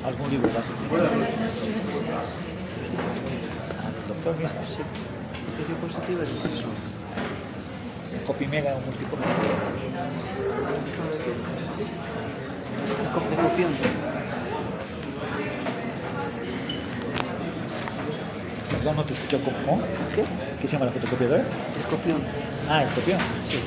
¿Algún libro vas a tener? Buenas noches. El doctor mismo. Sí. ¿Qué diapositiva es eso? Copimega o multicopia. De copión. Perdón, no te escucho cómo. ¿Qué? ¿Qué se llama la fotocopiadora? El copión. Ah, el copión. Sí.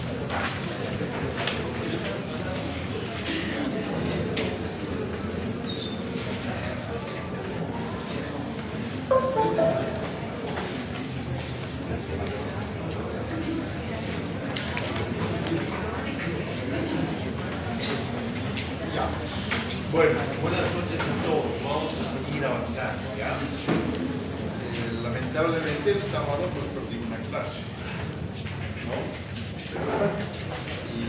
Ya. Bueno, buenas noches a todos. Vamos a seguir avanzando, ¿ya? Lamentablemente el sábado pues perdí una clase, ¿no? Y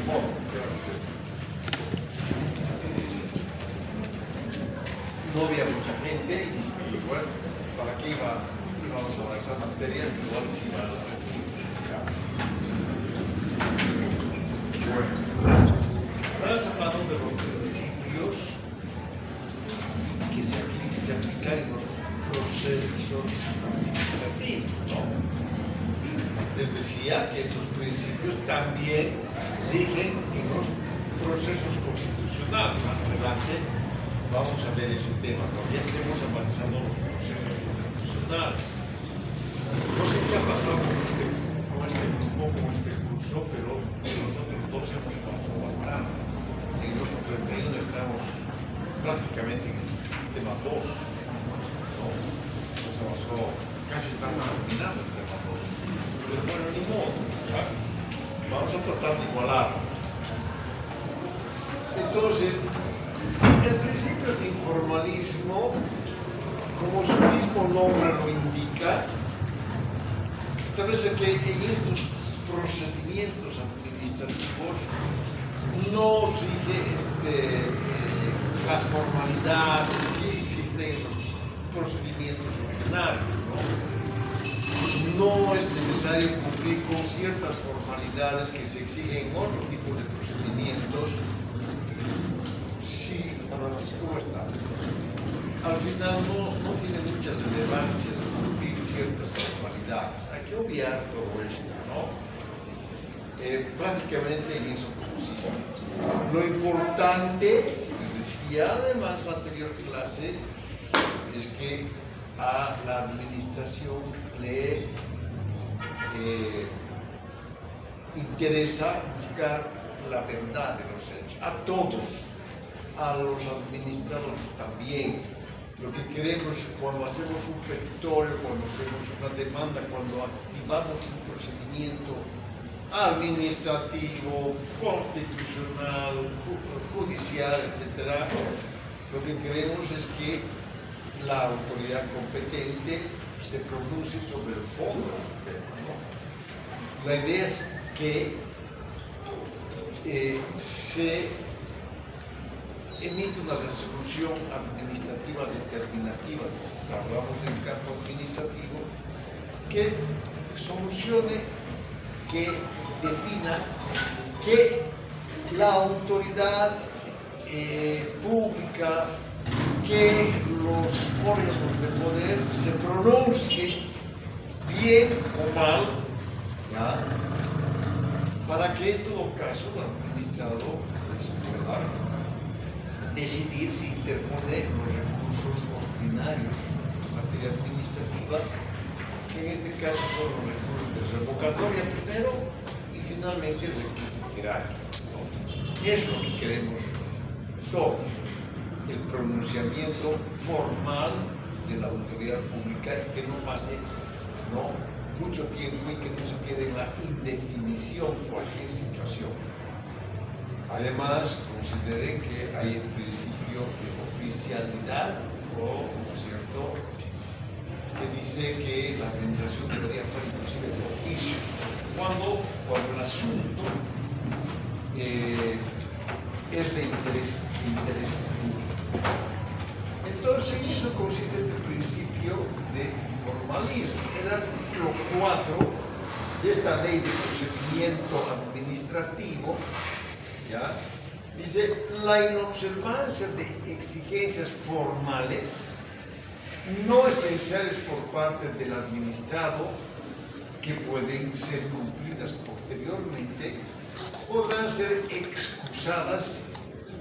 bueno, ¿qué vamos a hacer? No había mucha gente y bueno, ¿para qué íbamos a esa materia? Igual si iba a la ¿ya? Bueno. Estamos hablando de los principios que se aplican en los procesos administrativos, ¿no? Les decía que estos principios también rigen en los procesos constitucionales. Más adelante vamos a ver ese tema. Todavía estemos avanzando en los procesos constitucionales. No sé qué ha pasado con este grupo, con este curso, pero nosotros dos hemos avanzado bastante. En el grupo 31 estamos prácticamente en el tema 2, ¿no? Nos avanzó, casi estamos terminando el tema 2. Pero bueno, ni modo, ¿ya? Vamos a tratar de igualar. Entonces, el principio de informalismo, como su mismo nombre lo indica, establece que en estos procedimientos administrativos no rige las formalidades que existen en los procedimientos ordinarios, ¿no? No es necesario cumplir con ciertas formalidades que se exigen en otro tipo de procedimientos. Sí, ¿cómo está? Al final no tiene mucha relevancia de cumplir ciertas formalidades. Hay que obviar todo esto, ¿no? Prácticamente en eso consiste. Lo importante, les decía además la anterior clase, es que a la administración le interesa buscar la verdad de los hechos. A todos, a los administradores también. Lo que queremos cuando hacemos un petitorio, cuando hacemos una demanda, cuando activamos un procedimiento administrativo, constitucional, judicial, etc., lo que queremos es que la autoridad competente se pronuncie sobre el fondo del tema, ¿no? La idea es que se emite una resolución administrativa determinativa, si hablamos del campo administrativo, que solucione, que defina que la autoridad pública, que los órganos de poder se pronuncien bien o mal, ¿ya? Para que en todo caso el administrador pueda decidir si interpone los recursos ordinarios en materia administrativa, que en este caso son los recursos de revocatoria primero y finalmente el recurso jerárquico, ¿no? Eso es lo que queremos todos, el pronunciamiento formal de la autoridad pública y que no pase, ¿no?, mucho tiempo y que no se quede en la indefinición cualquier situación. Además, consideren que hay el principio de oficialidad, ¿no es cierto?, que dice que la administración debería actuar inclusive de oficio, cuando el asunto es de interés público. Entonces, en eso consiste este principio de formalismo. El artículo 4 de esta ley de procedimiento administrativo ¿ya? Dice, la inobservancia de exigencias formales no esenciales por parte del administrado, que pueden ser cumplidas posteriormente, podrán ser excusadas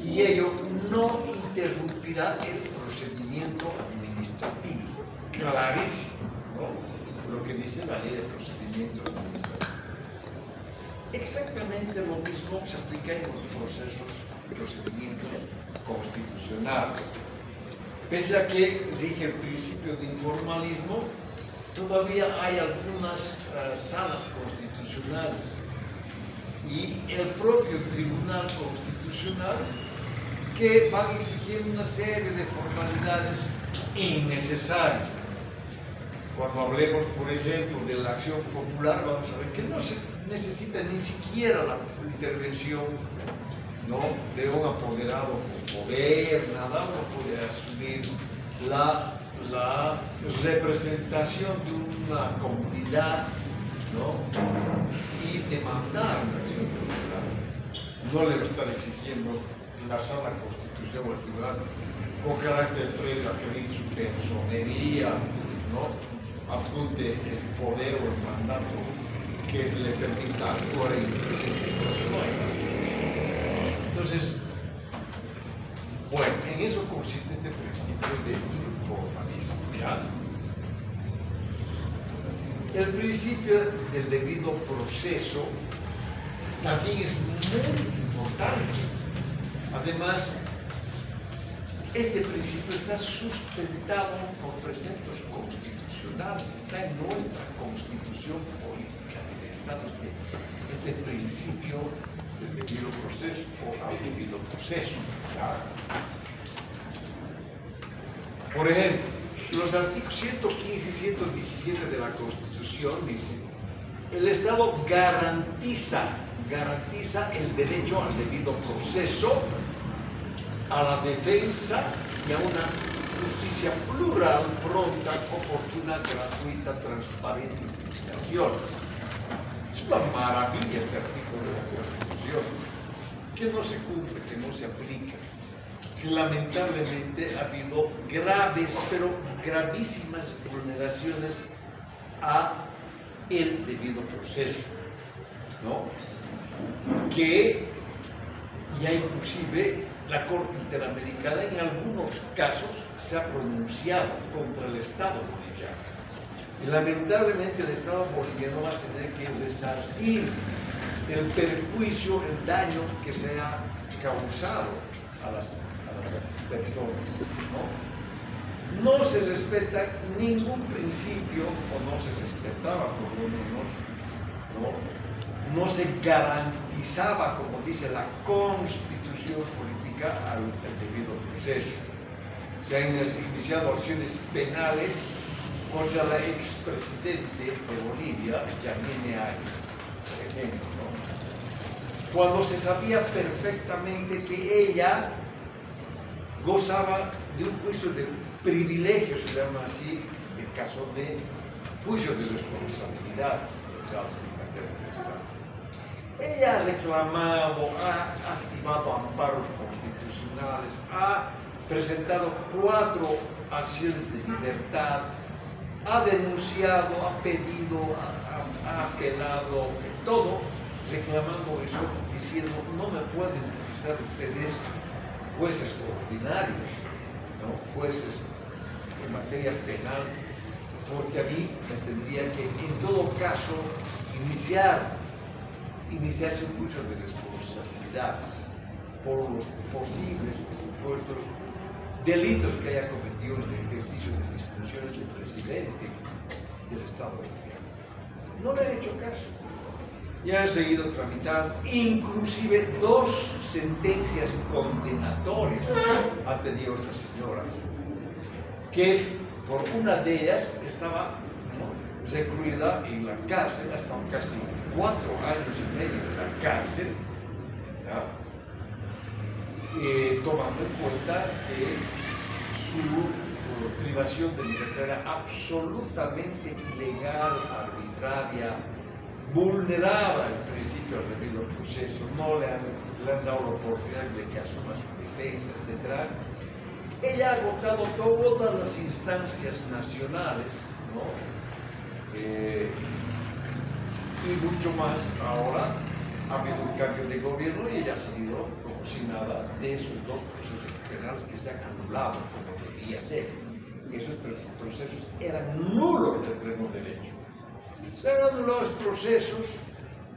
y ello no interrumpirá el procedimiento administrativo. Clarísimo, ¿no? Lo que dice la ley de procedimiento administrativo. Exactamente lo mismo se aplica en los procesos y procedimientos constitucionales. Pese a que rige el principio de informalismo, todavía hay algunas salas constitucionales y el propio Tribunal Constitucional que van exigiendo una serie de formalidades innecesarias. Cuando hablemos, por ejemplo, de la acción popular, vamos a ver que no se necesita ni siquiera la intervención, ¿no?, de un apoderado con poder, nada, uno puede asumir la representación de una comunidad, ¿no?, y demandar una acción popular. No le va a estar exigiendo la sala constitución o el tribunal con carácter previo a que en su personería, ¿no?, apunte el poder o el mandato que le permita actuar en entonces, bueno, en eso consiste este principio de informalismo, ¿ya? El principio del debido proceso también es muy importante. Además, este principio está sustentado por preceptos constitucionales, está en nuestra constitución política del Estado, este principio del debido proceso o al debido proceso. ¿Ya? Por ejemplo, los artículos 115 y 117 de la Constitución dicen: el Estado garantiza el derecho al debido proceso, a la defensa y a una justicia plural, pronta, oportuna, gratuita, transparente y sin dilación. Es una maravilla este artículo de la Constitución, que no se cumple, que no se aplica, que lamentablemente ha habido graves, pero gravísimas vulneraciones a el debido proceso, ¿no? Que ya inclusive la Corte Interamericana en algunos casos se ha pronunciado contra el Estado boliviano. Y lamentablemente el Estado boliviano va a tener que resarcir el perjuicio, el daño que se ha causado a las personas, ¿no? No se respeta ningún principio, o no se respetaba por lo menos, ¿no? No se garantizaba, como dice la Constitución política, al debido proceso. Se han iniciado acciones penales contra la expresidente de Bolivia, Yanine Áñez, por ejemplo, ¿no? Cuando se sabía perfectamente que ella gozaba de un juicio de privilegio, se llama así, el caso de juicio de responsabilidades del Estado. Ella ha reclamado, ha activado amparos constitucionales, ha presentado 4 acciones de libertad, ha denunciado, ha pedido, ha apelado, todo reclamando eso, diciendo: no me pueden utilizar ustedes jueces ordinarios, ¿no?, jueces en materia penal, porque a mí me tendría que, en todo caso, iniciarse un juicio de responsabilidades por los posibles o supuestos delitos que haya cometido en el ejercicio de mis funciones de presidente del Estado boliviano. No le han hecho caso. Ya han seguido tramitando, inclusive 2 sentencias condenatorias ha tenido esta señora, que por una de ellas estaba, ¿no?, recluida en la cárcel, ha estado casi 4 años y medio en la cárcel, ¿ya? Tomando en cuenta que su privación de libertad era absolutamente ilegal, arbitraria, vulneraba el principio del debido proceso, no le han dado la oportunidad de que asuma su defensa, etc. Ella ha agotado todas las instancias nacionales, ¿no? Y mucho más ahora ha habido un cambio de gobierno y ella ha salido como si nada de esos dos procesos penales que se han anulado como debía ser. Y esos procesos eran nulos del pleno derecho. Se han anulado los procesos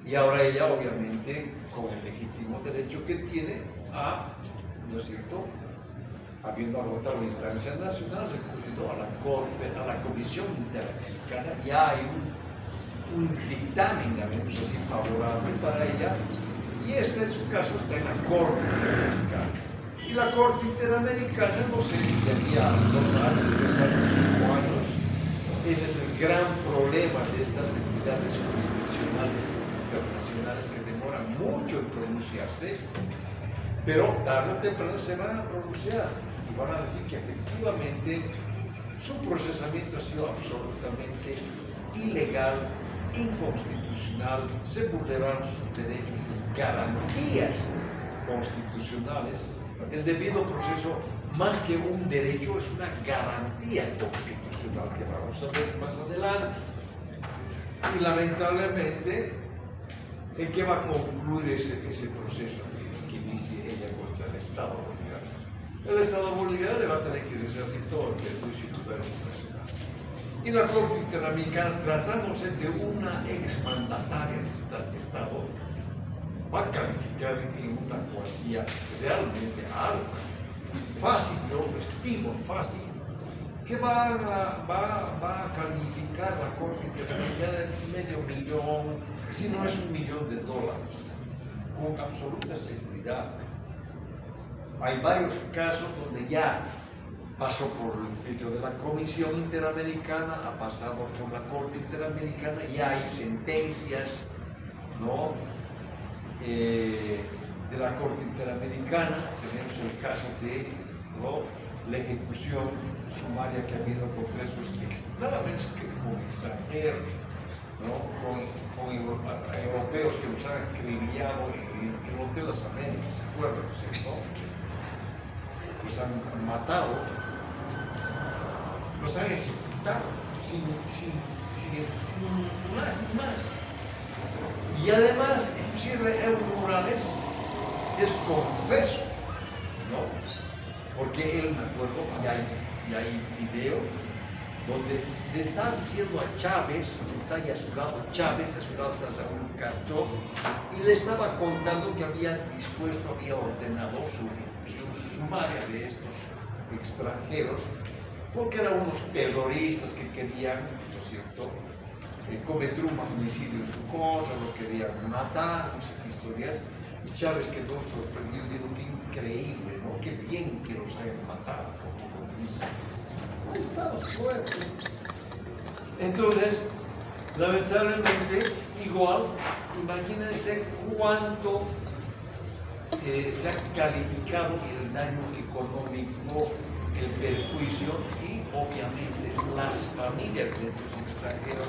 y ahora ella obviamente con el legítimo derecho que tiene a, ¿no es cierto?, habiendo agotado la instancia nacional, recurrido a la Corte, a la Comisión Interamericana, ya hay un dictamen, digamos así, favorable para ella, y ese es su caso, está en la Corte Interamericana. Y la Corte Interamericana, no sé si de aquí a 2 años, 3 años, 5 años, ese es el gran problema de estas entidades jurisdiccionales internacionales que demoran mucho en pronunciarse, pero tarde o temprano se van a pronunciar y van a decir que efectivamente su procesamiento ha sido absolutamente ilegal, inconstitucional, se vulneraron sus derechos, sus garantías constitucionales. El debido proceso, más que un derecho, es una garantía constitucional que vamos a ver más adelante. Y lamentablemente, ¿en qué va a concluir ese proceso que inicie ella contra el Estado boliviano? El Estado boliviano le va a tener que resarcir todo el perjuicio que tuvo nacional. Y la Corte Interamericana, tratándose de una exmandataria de Estado, va a calificar en una cuantía realmente alta, fácil, yo lo estimo fácil, que va a calificar la Corte Interamericana en $500,000, si no es $1.000.000, con absoluta seguridad. Hay varios casos donde ya pasó por el filtro de la Comisión Interamericana, ha pasado por la Corte Interamericana, ya hay sentencias, ¿no?, de la Corte Interamericana. Tenemos el caso de, ¿no?, la ejecución sumaria que ha habido con presos claramente con extranjeros, ¿no?, con europeos que los han acribillado en el Hotel Las Américas, ¿se acuerdan? ¿No? Los han matado, los han ejecutado sin más. Y además, inclusive Evo Morales es confeso, ¿no? Porque él, me acuerdo, y hay videos donde le está diciendo a Chávez, está ahí a su lado Chávez, a su lado está Raúl Castro, y le estaba contando que había ordenado su ejecución sumaria de estos extranjeros, porque eran unos terroristas que querían, ¿no es cierto?, cometer un magnicidio en su contra, lo querían matar, no sé qué historias. Y Chávez quedó sorprendido y dijo: qué increíble, ¿no? Qué bien que los hayan matado. Ahí estaba fuerte. Entonces, lamentablemente, igual, imagínense cuánto se ha calificado el daño económico, el perjuicio, y obviamente las familias de estos extranjeros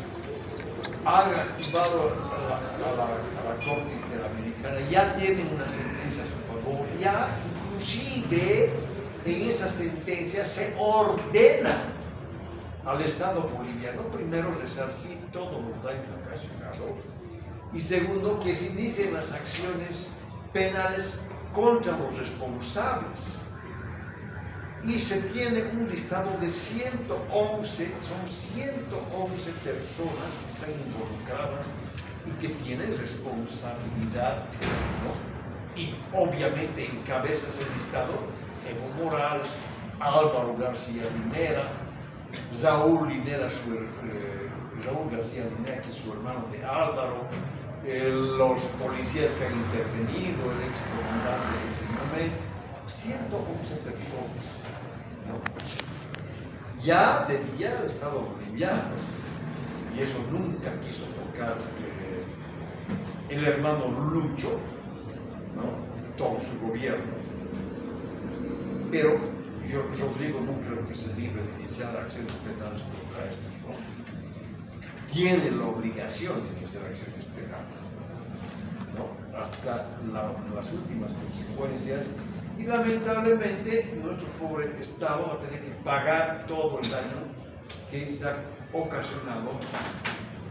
han activado a la Corte Interamericana, ya tienen una sentencia a su favor, ya inclusive en esa sentencia se ordena al Estado boliviano, primero, resarcir todos los daños ocasionados, y segundo, que se inicien las acciones penales contra los responsables. Y se tiene un listado de 111, son 111 personas que están involucradas y que tienen responsabilidad, ¿no? Y obviamente encabeza ese listado Evo Morales, Álvaro García Linera, Raúl García Linera, que es su hermano de Álvaro, los policías que han intervenido, el ex comandante de ese momento, 111 personas, ¿no? Ya debía el Estado boliviano, y eso nunca quiso tocar el hermano Lucho, ¿no?, todo su gobierno. Pero Rodrigo no creo que se libre de iniciar acciones penales contra estos, ¿no? tiene la obligación de iniciar acciones penales, ¿no? Hasta las últimas consecuencias, y lamentablemente nuestro pobre Estado va a tener que pagar todo el daño que se ha ocasionado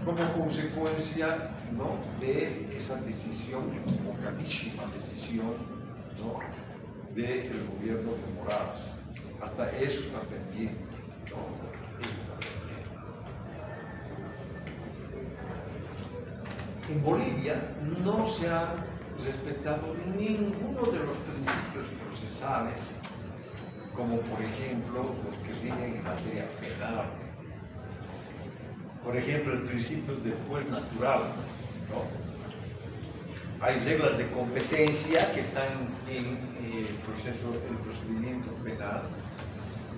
como consecuencia, ¿no?, de esa decisión, equivocadísima decisión, ¿no?, del gobierno de Morales. Hasta eso está pendiente, ¿no? En Bolivia no se ha respetado ninguno de los principios procesales, como por ejemplo los que rigen en materia penal. Por ejemplo, el principio del juez natural, ¿no? Hay reglas de competencia que están en el procedimiento penal,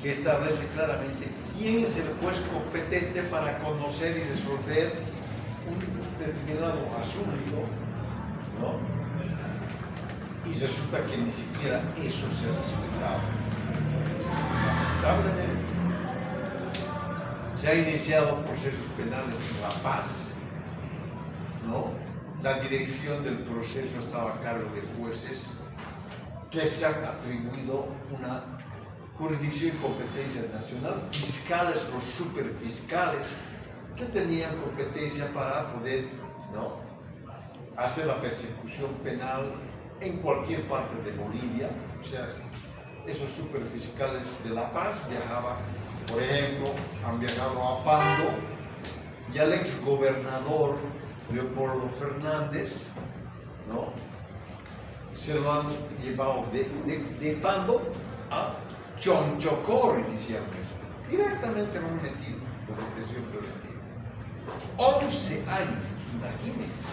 que establece claramente quién es el juez competente para conocer y resolver un determinado asunto, ¿no? Y resulta que ni siquiera eso se ha respetado. Lamentablemente, se han iniciado procesos penales en La Paz, ¿no? La dirección del proceso estaba a cargo de jueces que se han atribuido una jurisdicción y competencia nacional, fiscales o superfiscales, que tenían competencia para poder, ¿no?, hacer la persecución penal en cualquier parte de Bolivia. O sea, esos superfiscales de La Paz viajaban, por ejemplo, han viajado a Pando, y al exgobernador Leopoldo Fernández, ¿no?, se lo han llevado de Pando a Chonchocoro inicialmente. Directamente lo han metido por detención preventiva. 11 años, imagínense,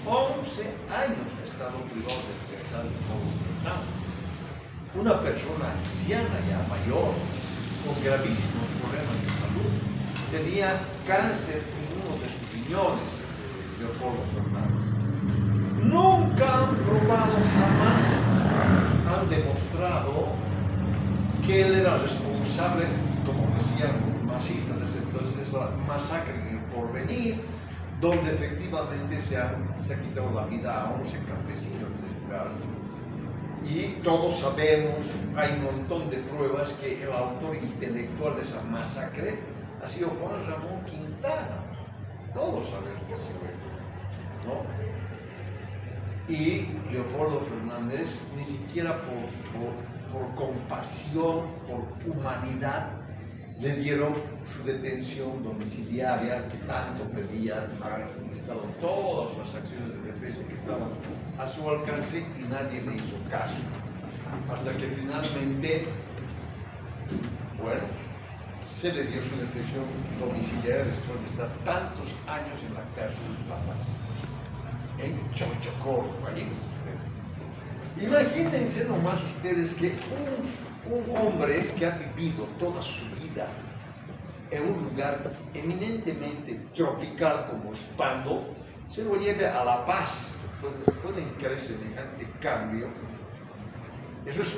11 años ha estado privado de libertad de todo Fernando. Una persona anciana ya mayor, con gravísimos problemas de salud, tenía cáncer en uno de sus riñones, Leopoldo Fernández. Nunca han probado, jamás han demostrado que él era responsable, como decían los masistas de ese entonces, la masacre en el Porvenir, donde efectivamente se ha quitado la vida a 11 campesinos del lugar. Y todos sabemos, hay un montón de pruebas, que el autor intelectual de esa masacre ha sido Juan Ramón Quintana. Todos sabemos que ha sido él, ¿no? Y Leopoldo Fernández, ni siquiera por compasión, por humanidad, le dieron su detención domiciliaria que tanto pedía. Han estado todas las acciones de defensa que estaban a su alcance y nadie le hizo caso. Hasta que finalmente, bueno, se le dio su detención domiciliaria después de estar tantos años en la cárcel de La Paz, en Chonchocoro, imagínense ustedes. Imagínense nomás ustedes que un hombre que ha vivido toda su vida en un lugar eminentemente tropical como es Pando, se lo lleve a La Paz. Entonces, ¿pueden creer semejante cambio? Eso es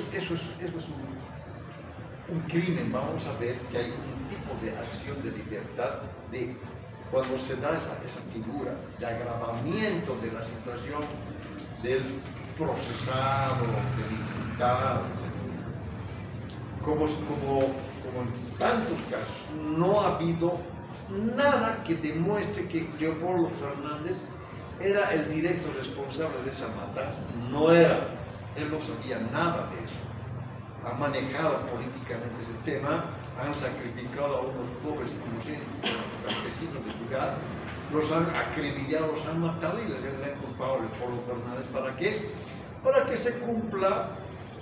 un crimen. Vamos a ver que hay un tipo de acción de libertad cuando se da esa figura de agravamiento de la situación del procesado, del imputado, etc. Como en tantos casos, no ha habido nada que demuestre que Leopoldo Fernández era el directo responsable de esa matanza. No era, él no sabía nada de eso. Ha manejado políticamente ese tema, han sacrificado a unos pobres inocentes, a los campesinos del lugar, los han acribillado, los han matado y les han culpado a Leopoldo Fernández. ¿Para qué? Para que se cumpla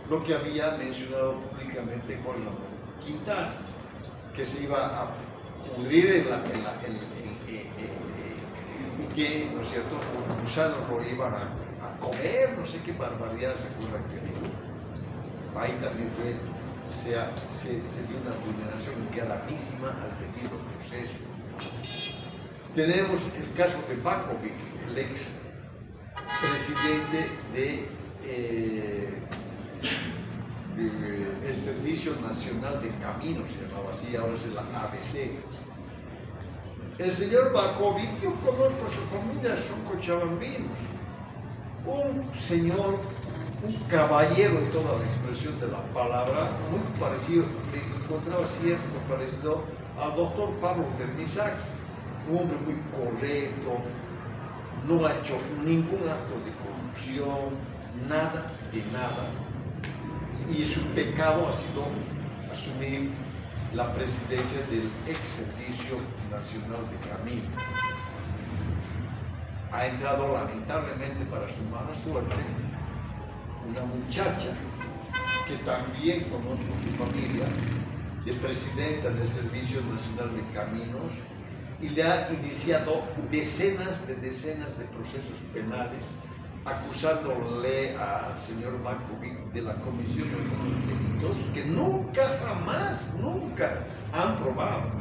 lo que había mencionado públicamente Juan Ramón Quintana, que se iba a pudrir y que, ¿no es cierto?, los gusanos lo iban a comer, no sé qué barbaridad se acuerdan que dijo. Ahí también se dio una vulneración gravísima al debido proceso. Tenemos el caso de Bakovic, el ex presidente el Servicio Nacional de Caminos, se llamaba así, ahora es la ABC. El señor Bakovic, yo conozco a su familia, son cochabambinos. Un señor, un caballero en toda la expresión de la palabra, muy parecido, me encontraba cierto parecido al doctor Pablo Dermisaki, un hombre muy correcto, no ha hecho ningún acto de corrupción, nada de nada. Y su pecado ha sido asumir la presidencia del ex Servicio Nacional de Camino. Ha entrado lamentablemente para su mala suerte una muchacha que también conozco su familia, de presidenta del Servicio Nacional de Caminos, y le ha iniciado decenas de procesos penales acusándole al señor Bakovic de la comisión de algunos delitos que nunca, jamás, nunca han probado.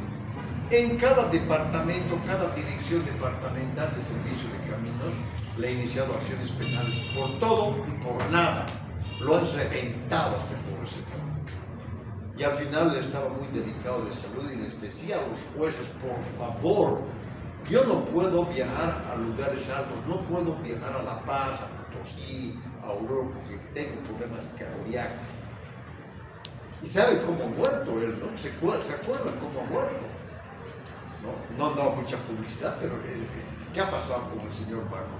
En cada departamento, cada dirección departamental de servicio de caminos le ha iniciado acciones penales por todo y por nada. Lo han reventado a este pobre señor. Y al final él estaba muy delicado de salud y les decía a los jueces, por favor, yo no puedo viajar a lugares altos, no puedo viajar a La Paz, a Potosí, a Aurora, porque tengo problemas cardíacos. ¿Y sabe cómo ha muerto él, no? ¿Se acuerdan cómo ha muerto? No han dado mucha publicidad, pero ¿qué ha pasado con el señor Baco?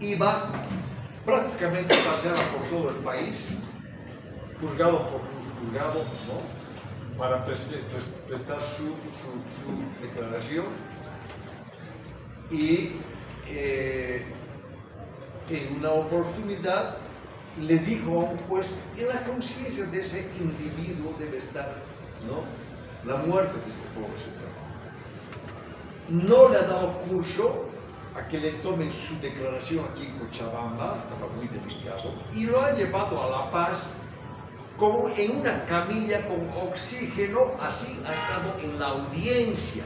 Iba prácticamente paseaba por todo el país, juzgado por juzgado, ¿no? Para prestar su declaración, y en una oportunidad le dijo a un juez, en la conciencia de ese individuo debe estar, ¿no?, la muerte de este pobre señor. No le ha dado curso a que le tomen su declaración aquí en Cochabamba, estaba muy delicado, y lo ha llevado a La Paz como en una camilla con oxígeno, así ha estado en la audiencia.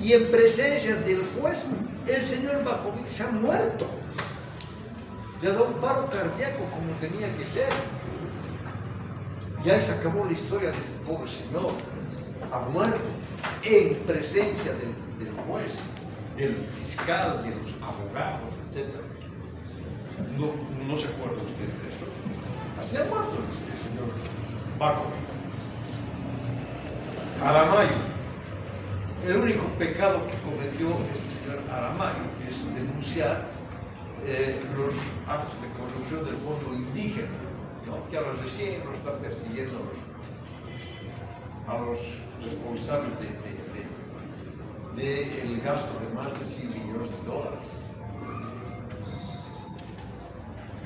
Y en presencia del juez, el señor Bakovic se ha muerto. Le ha dado un paro cardíaco como tenía que ser. Ya se acabó la historia de este pobre señor. Ha muerto en presencia del juez, del fiscal, de los abogados, etc. No se acuerda usted de eso. Se ha muerto el señor Bakovic. Aramayo, el único pecado que cometió el señor Aramayo es denunciar los actos de corrupción del fondo indígena, ¿no?, que ahora recién lo están persiguiendo a los responsables del gasto de más de $100 millones.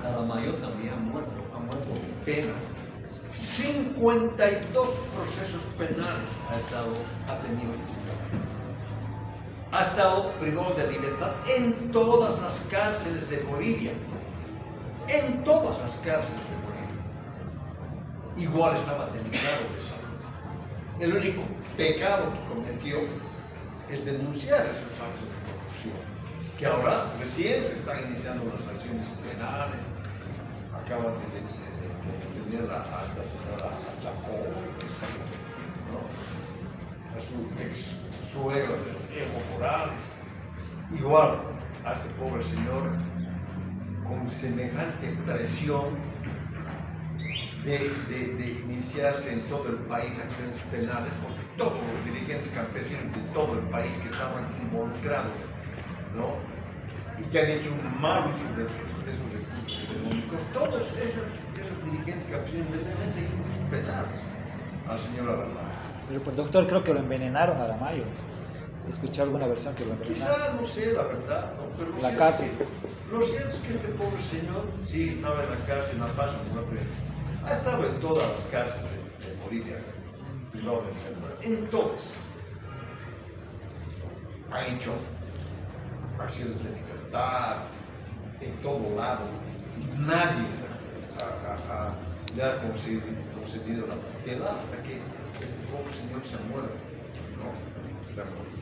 Aramayo también ha muerto con pena. 52 procesos penales ha tenido el señor. Ha estado privado de libertad en todas las cárceles de Bolivia. En todas las cárceles de Bolivia. Igual estaba delicado de salud. El único pecado que cometió es denunciar esos actos de corrupción, que ahora recién se están iniciando las acciones penales. Acaban de detener a esta señora Chacó, ¿no?, a su ex suegro Evo Morales. Igual a este pobre señor, con semejante presión de iniciarse en todo el país acciones penales, porque todos los dirigentes campesinos de todo el país que estaban involucrados, ¿no?, y que han hecho un mal uso de esos recursos económicos, todos esos dirigentes campesinos les han seguido sus penales al señor Aramayo. Pero pues, doctor, creo que lo envenenaron a Aramayo. Escuché alguna versión que lo envenenaron. Quizá, no sé, la verdad, ¿no?, pero la cárcel. Lo cierto es que este pobre señor, sí, estaba en la cárcel, en La Paz, ha estado en todas las cárceles de Bolivia, en todas. Ha hecho acciones de libertad, en todo lado. Nadie le ha concedido la tutela hasta que este pobre señor se muere, ¿no? Se muere.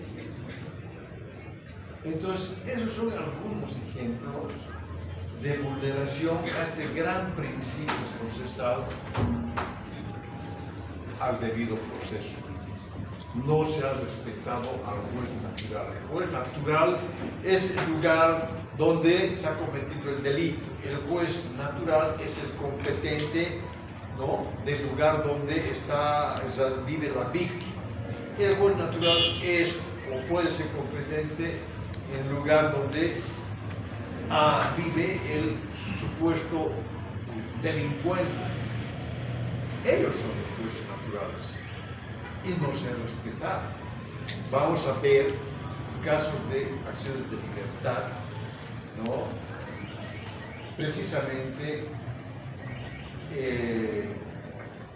Entonces, esos son algunos ejemplos de vulneración a este gran principio procesal al debido proceso. no se ha respetado al juez natural. El juez natural es el lugar donde se ha cometido el delito. El juez natural es el competente, ¿no?, del lugar donde vive la víctima. El juez natural es o puede ser competente en el lugar donde vive el supuesto delincuente. Ellos son los jueces naturales y no se han respetado. Vamos a ver casos de acciones de libertad, ¿no?, precisamente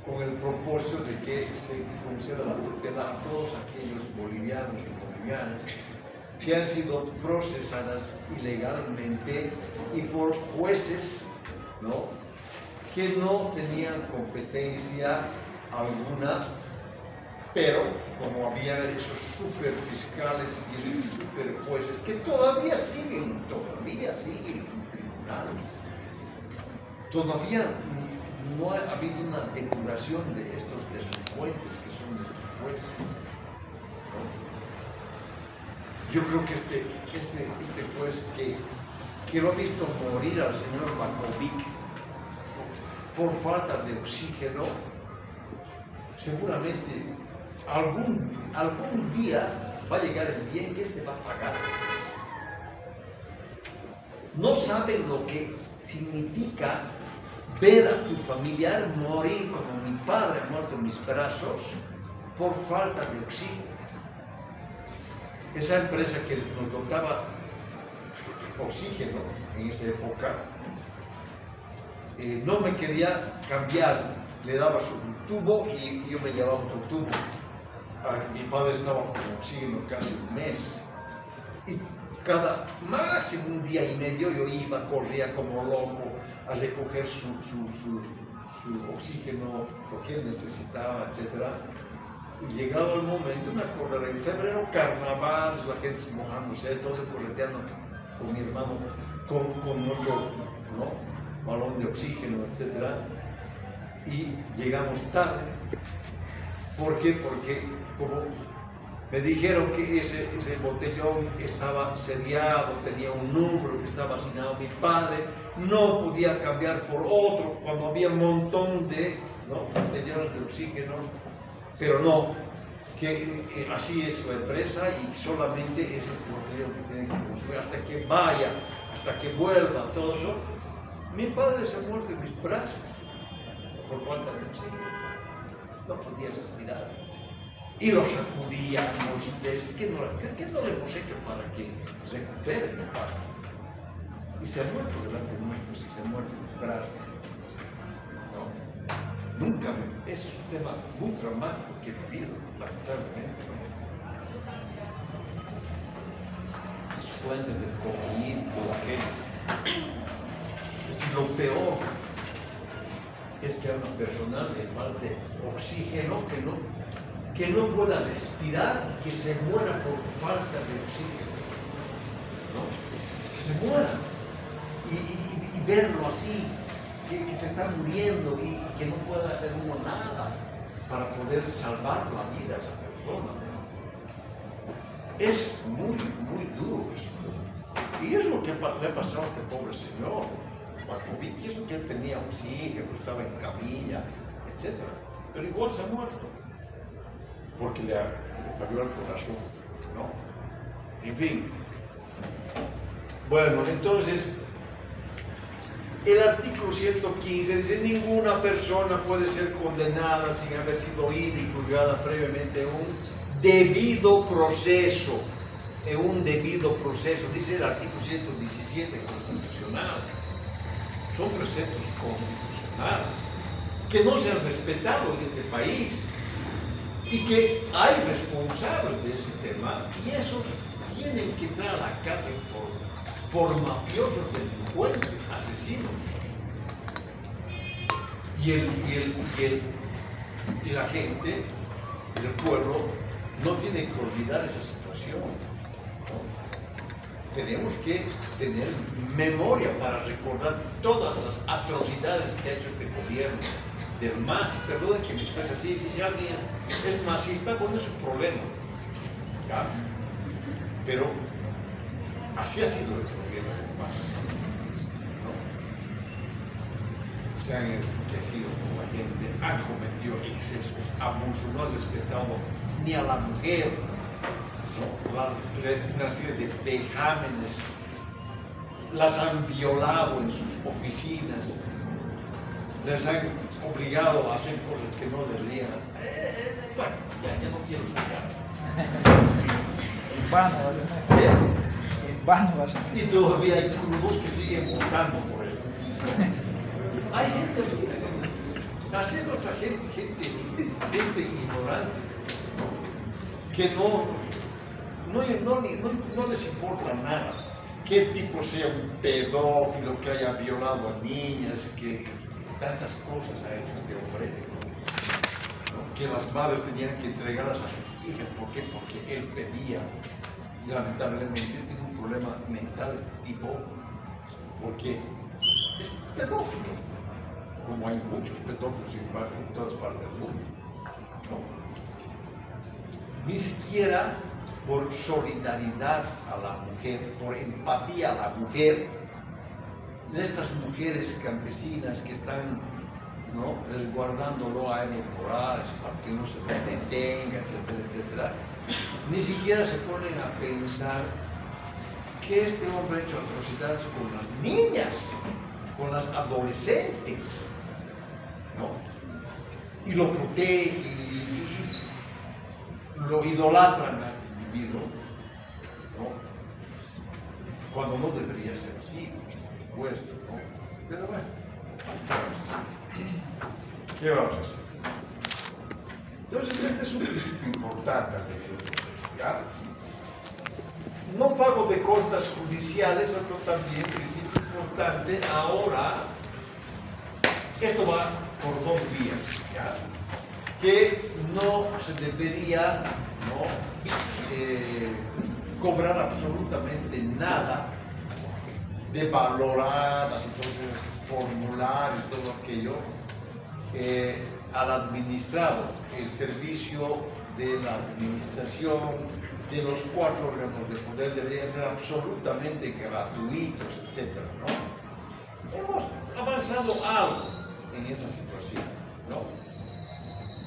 con el propósito de que se conceda la tutela a todos aquellos bolivianos y bolivianas que han sido procesadas ilegalmente y por jueces, ¿no?, que no tenían competencia alguna, pero como había esos super fiscales y esos super jueces que todavía siguen en tribunales, todavía no ha habido una depuración de estos delincuentes que son nuestros jueces, ¿no? Yo creo que este juez que lo ha visto morir al señor Bakovic por falta de oxígeno, seguramente algún día va a llegar el día en que este va a pagar. No saben lo que significa ver a tu familiar morir como mi padre ha muerto en mis brazos por falta de oxígeno. Esa empresa que nos dotaba oxígeno en esa época no me quería cambiar, le daba su tubo y yo me llevaba otro tubo. Mi padre estaba con oxígeno casi un mes y cada máximo un día y medio yo corría como loco a recoger su oxígeno, lo que él necesitaba, etc. Y llegado el momento, me acuerdo, en febrero, carnaval, la gente mojándose, todo correteando con mi hermano, con nuestro, ¿no?, balón de oxígeno, etc. Y llegamos tarde. ¿Por qué? Porque como me dijeron que ese botellón estaba seriado, tenía un número que estaba asignado a mi padre, no podía cambiar por otro cuando había un montón de, ¿no?, botellones de oxígeno, pero no, que así es la empresa y solamente es este botellón que tiene que consumir hasta que vaya, hasta que vuelva, todo eso. Mi padre se ha muerto en mis brazos por falta de oxígeno, no podía respirar. Y lo sacudíamos, ¿qué no le hemos hecho para que recupere mi padre? Y se ha muerto delante de nosotros y se ha muerto en mis brazos. ¿No? Nunca ese es un tema muy traumático que he vivido, lamentablemente, ¿no? Las fuentes del COVID, todo aquello. Lo peor es que a una persona le falte oxígeno, que no pueda respirar y que se muera por falta de oxígeno, ¿no? Que se muera y verlo así, que se está muriendo y que no pueda hacer uno nada para poder salvar la vida a esa persona, ¿no? Es muy, muy duro eso. Y es lo que le ha pasado a este pobre señor Bakovic, y eso que él tenía oxígeno, estaba en camilla, etc. Pero igual se ha muerto, porque le falló el corazón, ¿no? En fin. Bueno, entonces, el artículo 115 dice: ninguna persona puede ser condenada sin haber sido oída y juzgada previamente en un debido proceso. En un debido proceso, dice el artículo 117 constitucional. Son preceptos constitucionales que no se han respetado en este país y que hay responsables de ese tema y esos tienen que entrar a la cárcel por mafiosos, delincuentes, asesinos. Y la gente, el pueblo, no tiene que olvidar esa situación, ¿no? Tenemos que tener memoria para recordar todas las atrocidades que ha hecho este gobierno del MAS, y perdón que me exprese así, si alguien es masista, bueno, es un problema, ¿ya? Pero así ha sido el gobierno del MAS, ¿no? Se han enriquecido con la gente, han cometido excesos, abusos, no han respetado ni a la mujer, ¿no? Una serie de vejámenes, las han violado en sus oficinas, les han obligado a hacer cosas que no deberían. Bueno, ya no quiero explicar. En vano vas a meter. En vano vas a Y meter. todavía hay grupos que siguen votando por él. Hay gente así. Así es nuestra gente ignorante, ¿no? Que no les importa nada. Qué tipo sea un pedófilo que haya violado a niñas, que tantas cosas ha hecho este hombre, ¿no? Que las madres tenían que entregarlas a sus hijas. ¿Por qué? Porque él pedía. Y lamentablemente tiene un problema mental este tipo, porque es pedófilo, como hay muchos pedófilos en todas partes del mundo, ¿no? Ni siquiera por solidaridad a la mujer, por empatía a la mujer, estas mujeres campesinas que están, ¿no?, resguardándolo a Evo Morales para que no se detenga, etcétera, etcétera, ni siquiera se ponen a pensar que este hombre ha hecho atrocidades con las niñas, con las adolescentes, ¿no? Y lo protegen y lo idolatran a este individuo, ¿no? Cuando no debería ser así, por supuesto, ¿no? Pero bueno, ¿qué vamos a hacer? Entonces este es un principio importante al derecho, ¿ya? No pago de costas judiciales, otro también principio importante. Ahora, esto va por dos vías, ¿ya? Que no se debería, ¿no?, cobrar absolutamente nada de valoradas y todo ese formulario y todo aquello al administrado. El servicio de la administración de los 4 órganos de poder deberían ser absolutamente gratuitos, etc., ¿no? Hemos avanzado algo en esa situación, ¿no?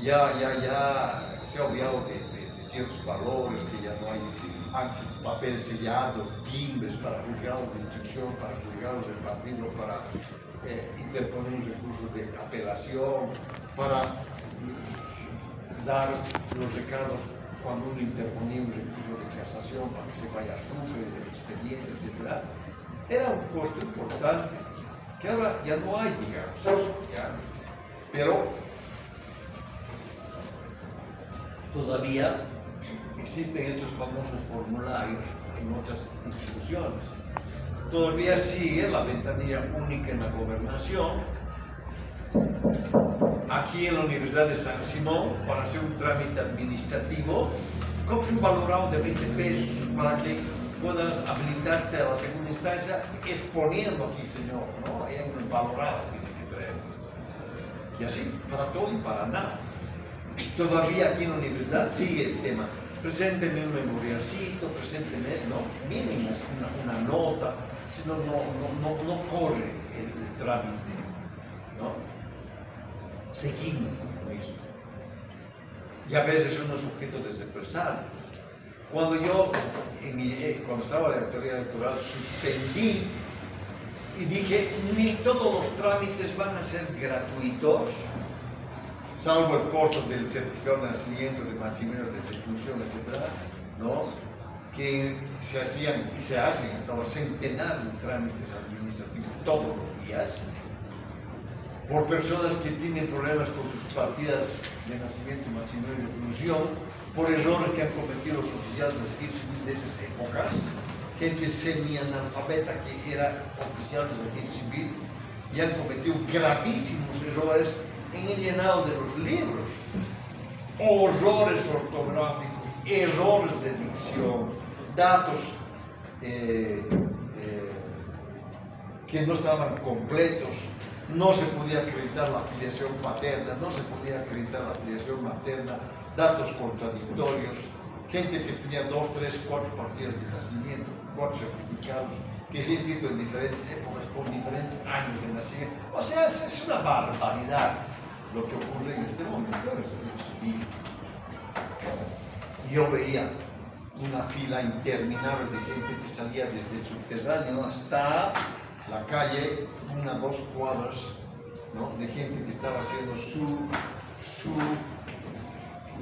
Ya se ha olvidado de ciertos valores, que ya no hay papel sellado, timbres para juzgados de instrucción, para juzgados de partido, para interponer un recurso de apelación, para dar los recados cuando uno interponía un recurso de casación para que se vaya a sufrir el expediente, etc. Era un costo importante, que ahora ya no hay, digamos, eso, ¿ya? Pero todavía existen estos famosos formularios en otras instituciones. Todavía sigue la ventanilla única en la gobernación. Aquí en la Universidad de San Simón, para hacer un trámite administrativo, compre un valorado de 20 pesos para que puedas habilitarte a la segunda instancia, exponiendo aquí, señor, ¿no? Hay un valorado que tiene que traer. Y así, para todo y para nada. Todavía aquí en la universidad sigue el tema. Presénteme un memorialcito, presénteme, ¿no?, mínimo una nota, si no, no corre el trámite, ¿no? Seguimos con eso. Y a veces son los objetos de represalias. Cuando yo, cuando estaba en la autoridad electoral, suspendí y dije, ni todos los trámites van a ser gratuitos, salvo el costo del certificado de nacimiento, de matrimonio, de defunción, etc., ¿no?, que se hacían y se hacen hasta los centenares de trámites administrativos todos los días, por personas que tienen problemas con sus partidas de nacimiento, matrimonio y defunción, por errores que han cometido los oficiales de registro civil de esas épocas, gente semi-analfabeta que era oficial de registro civil y han cometido gravísimos errores en el llenado de los libros, horrores ortográficos, errores de dicción, datos que no estaban completos, no se podía acreditar la filiación paterna, no se podía acreditar la filiación materna, datos contradictorios, gente que tenía 2, 3, 4 partidas de nacimiento, 4 certificados, que se ha escrito en diferentes épocas, con diferentes años de nacimiento. O sea, es una barbaridad lo que ocurre en este momento en el servicio civil. Yo veía una fila interminable de gente que salía desde el subterráneo hasta la calle, 1 o 2 cuadras, ¿no? De gente que estaba haciendo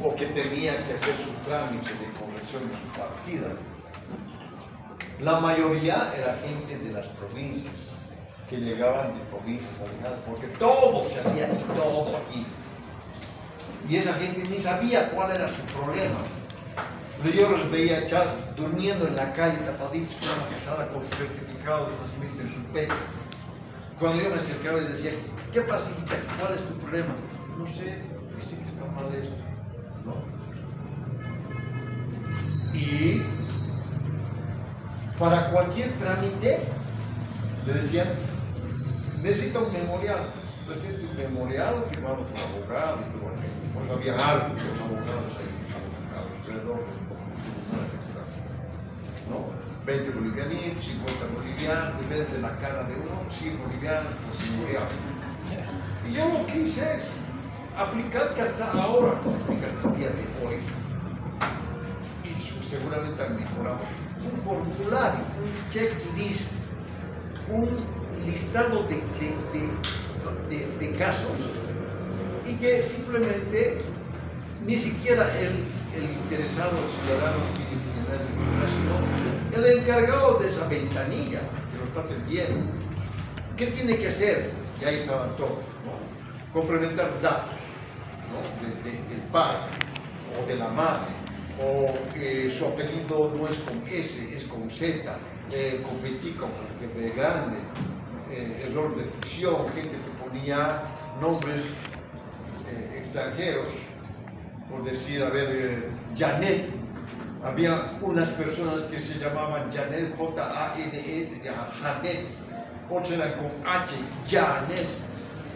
o que tenía que hacer su trámite de corrección de su partida. La mayoría era gente de las provincias, que llegaban de provincias alejadas, porque todo se hacía aquí, todo aquí. Y esa gente ni sabía cuál era su problema. Yo los veía echar durmiendo en la calle, tapaditos con una fachada con su certificado de nacimiento en su pecho. Cuando yo me acercaba les decía, ¿qué pasa, hijita? ¿Cuál es tu problema? No sé, dice que está mal esto, ¿no? Y para cualquier trámite le decían, necesita un memorial, presente un memorial firmado por abogado y por gente. Pues había los abogados ahí alrededor ¿no? 20 bolivianitos, 50 bolivianos, en vez de la cara de uno, 100 bolivianos, pues memorial. Y yo lo que hice es aplicar que hasta ahora se aplica hasta el día de hoy, y seguramente han mejorado, un formulario, un checklist, un listado de casos, y que simplemente ni siquiera el interesado ciudadano tiene que llenar ese formulario, sino el encargado de esa ventanilla que lo está atendiendo. ¿Qué tiene que hacer? Y ahí estaban todos, ¿no? Complementar datos, ¿no? Del padre o de la madre, o su apellido no es con S, es con Z, con P chica, con P grande, error de dicción, gente que ponía nombres extranjeros, por decir, a ver, Janet. Había unas personas que se llamaban Janet, J-A-N-E, Janet, otros eran con H, Janet,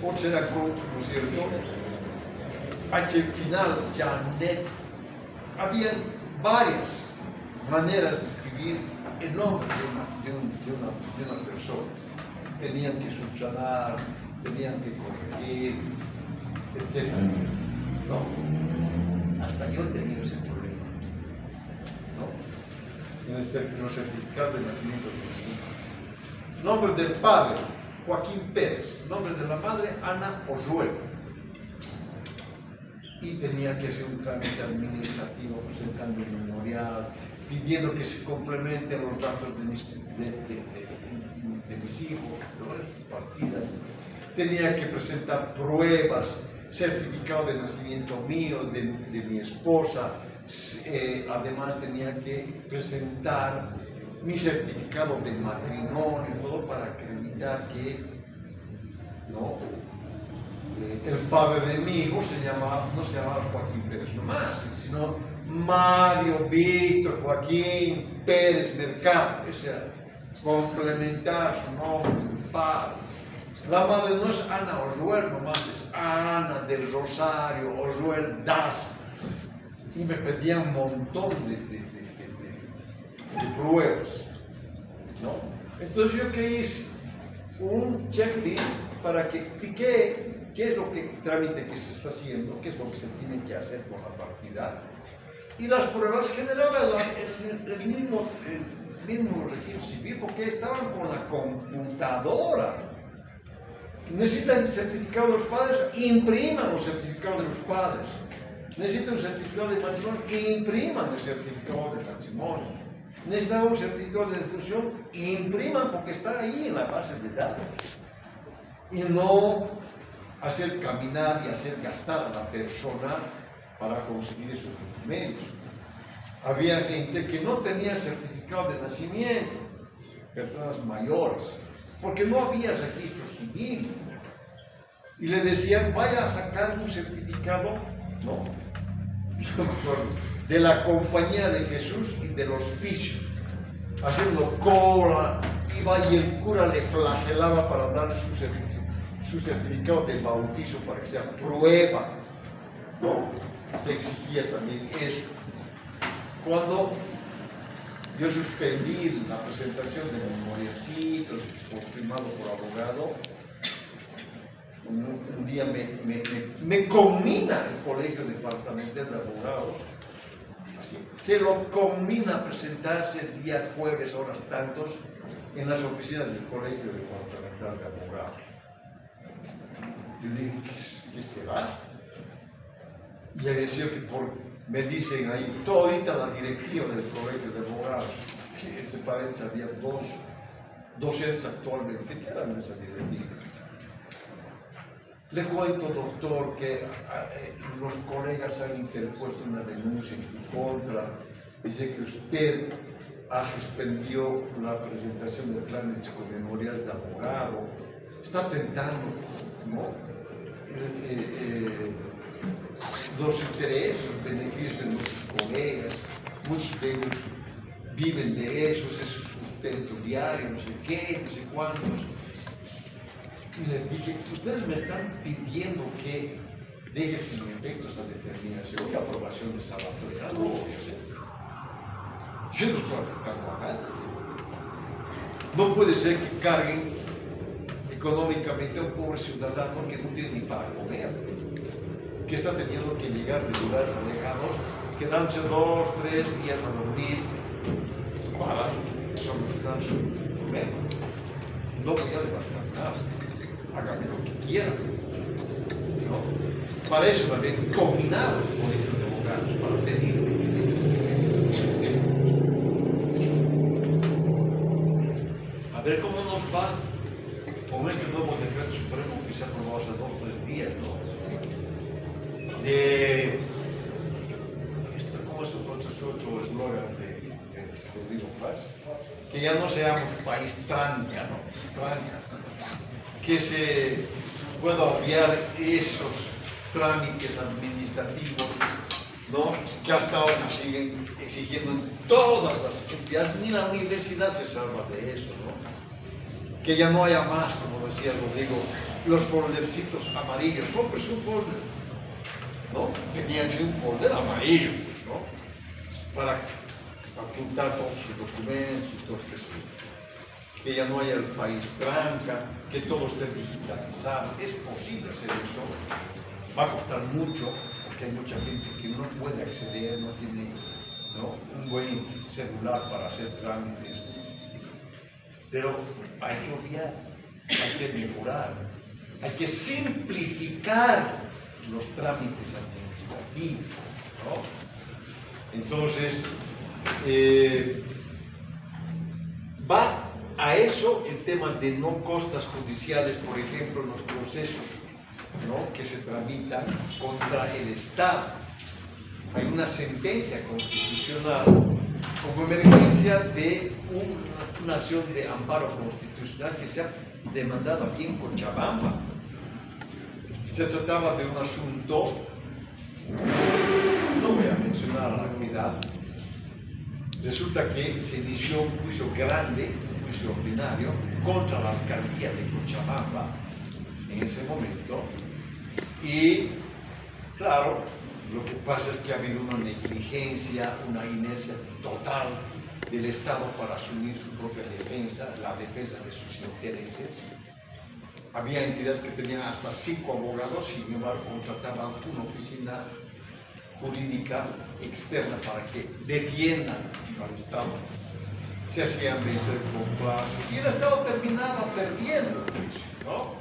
otros eran con, ¿no es cierto?, H final, Janet. Habían varias maneras de escribir el nombre de una persona. Tenían que subsanar, tenían que corregir, etc. ¿No? Hasta yo he tenido ese problema, ¿no? En los certificados de nacimiento de mis hijos. Nombre del padre, Joaquín Pérez. Nombre de la madre, Ana Osuelo. Y tenía que hacer un trámite administrativo presentando un memorial, pidiendo que se complementen los datos de mis hijos, de sus partidas. Tenía que presentar pruebas, certificado de nacimiento mío, de mi esposa. Además tenía que presentar mi certificado de matrimonio, todo para acreditar que, ¿no?, el padre de mi hijo no se llamaba Joaquín Pérez nomás, sino Mario Víctor Joaquín Pérez Mercado. O sea, complementar su nombre del padre. La madre no es Ana Osuel nomás, es Ana del Rosario Osuel Daza. Y me pedían un montón de pruebas, ¿no? Entonces, ¿yo qué hice? Un checklist para que explique qué es lo que trámite que se está haciendo, qué es lo que se tiene que hacer con la partida, y las pruebas generaban el mismo registro civil, porque estaban con la computadora. Necesitan el certificado de los padres, impriman los certificados de los padres. Necesitan un certificado de matrimonio, impriman el certificado de matrimonio. Necesitan un certificado de defunción, impriman, porque está ahí en la base de datos. Y no hacer caminar y hacer gastar a la persona para conseguir esos documentos. Había gente que no tenía certificado de nacimiento, personas mayores, porque no había registro civil. Y le decían, vaya a sacar un certificado, ¿no?, de la Compañía de Jesús y del Hospicio, haciendo cola, iba y el cura le flagelaba para darle su certificado. su certificado de bautizo para que sea prueba, ¿no? Se exigía también eso. Cuando yo suspendí la presentación de memoriacitos firmado por abogado, un día me combina el Colegio Departamental de Abogados, así, se lo combina a presentarse el día jueves, horas tantos, en las oficinas del Colegio Departamental de Abogados. Yo dije, ¿qué será? Y he decidido que me dicen ahí, todita la directiva del Colegio de Abogados, que entre paréntesis había dos docentes actualmente que eran de esa directiva. Le cuento, doctor, que los colegas han interpuesto una denuncia en su contra. Dice que usted ha suspendido la presentación de trámites con memorias de abogado. Está tentando, ¿no? Los intereses, los beneficios de nuestros colegas. Muchos de ellos viven de eso, ese es su sustento diario, no sé qué, no sé cuántos. Y les dije, ustedes me están pidiendo que deje sin efecto esa determinación y aprobación de esa batalla. No lo voy a hacer. Yo no estoy afectando a nadie. No puede ser que carguen económicamente a un pobre ciudadano que no tiene ni para comer, que está teniendo que llegar de lugares alejados, quedándose 2, 3 días a dormir para solucionar su problema. No voy a levantar nada. Háganme lo que quieran, ¿no? Para eso me habían combinado el Colegio de Abogados, para pedirme que les. A ver cómo nos va con este nuevo decreto supremo que se ha aprobado hace 2 o 3 días, ¿no? ¿Cómo es otro eslogan de Rodrigo Paz? Que ya no seamos país tranca, ¿no? Tranca. Que se pueda obviar esos trámites administrativos, ¿no? Que hasta ahora siguen exigiendo en todas las entidades, ni la universidad se salva de eso, ¿no? Que ya no haya más, como decía Rodrigo, los foldercitos amarillos. No, pues un folder, ¿no? Tenían que ser un folder amarillo, ¿no? Para apuntar todos sus documentos y todo eso. Que ya no haya el país tranca, que todo esté digitalizado. Es posible hacer eso. Va a costar mucho, porque hay mucha gente que no puede acceder, no tiene, ¿no?, un buen celular para hacer trámites. Pero hay que obviar, hay que mejorar, hay que simplificar los trámites administrativos, ¿no? Entonces, va a eso el tema de no costas judiciales, por ejemplo, los procesos, ¿no?, que se tramitan contra el Estado. Hay una sentencia constitucional como emergencia de una acción de amparo constitucional que se ha demandado aquí en Cochabamba. Se trataba de un asunto, no voy a mencionar la entidad. Resulta que se inició un juicio grande, un juicio ordinario, contra la alcaldía de Cochabamba en ese momento. Y, claro, lo que pasa es que ha habido una negligencia, una inercia total del Estado para asumir su propia defensa, la defensa de sus intereses. Había entidades que tenían hasta 5 abogados, sin embargo, contrataban una oficina jurídica externa para que defiendan al Estado. Se hacían vencer con plazos y el Estado terminaba perdiendo el juicio, ¿no?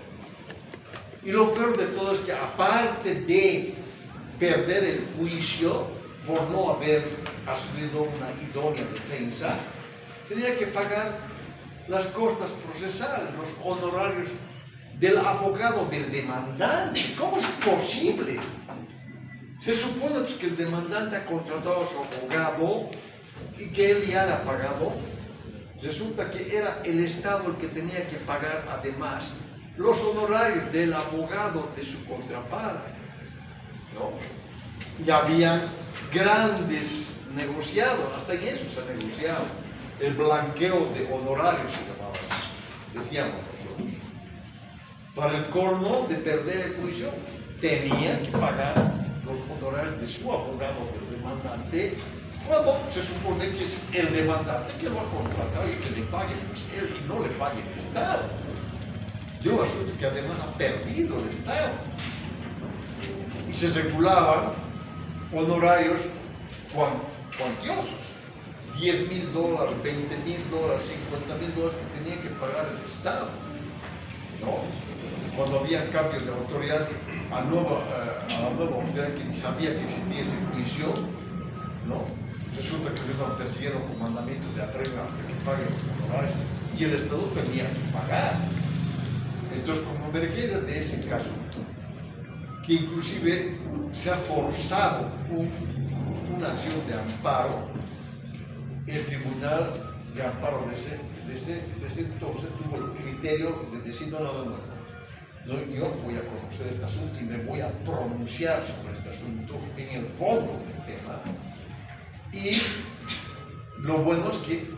Y lo peor de todo es que, aparte de perder el juicio por no haber asumido una idónea defensa, tenía que pagar las costas procesales, los honorarios del abogado del demandante. ¿Cómo es posible? Se supone pues, que el demandante ha contratado a su abogado y que él ya le ha pagado. Resulta que era el Estado el que tenía que pagar además los honorarios del abogado de su contraparte, ¿no? Y habían grandes negociados, hasta en eso se ha negociado. El blanqueo de honorarios se llamaba así, decíamos nosotros. Para el colmo de perder el juicio, tenía que pagar los honorarios de su abogado, del demandante, cuando se supone que es el demandante que lo ha contratado y que le pague, pues él y no le pague el Estado. De un asunto que además ha perdido el Estado. Y se regulaban honorarios cuantiosos. $10,000, $20,000, $50,000 que tenía que pagar el Estado, ¿no? Cuando había cambios de autoridad a la nueva autoridad que ni sabía que existía ese juicio, ¿no? Resulta que les van persiguiendo con mandamiento de apremio hasta que paguen los honorarios y el Estado tenía que pagar. Entonces, como emergencia de ese caso, que inclusive se ha forzado una acción de amparo, el Tribunal de Amparo desde entonces tuvo el criterio de decir no, yo voy a conocer este asunto y me voy a pronunciar sobre este asunto en el fondo del tema. Y lo bueno es que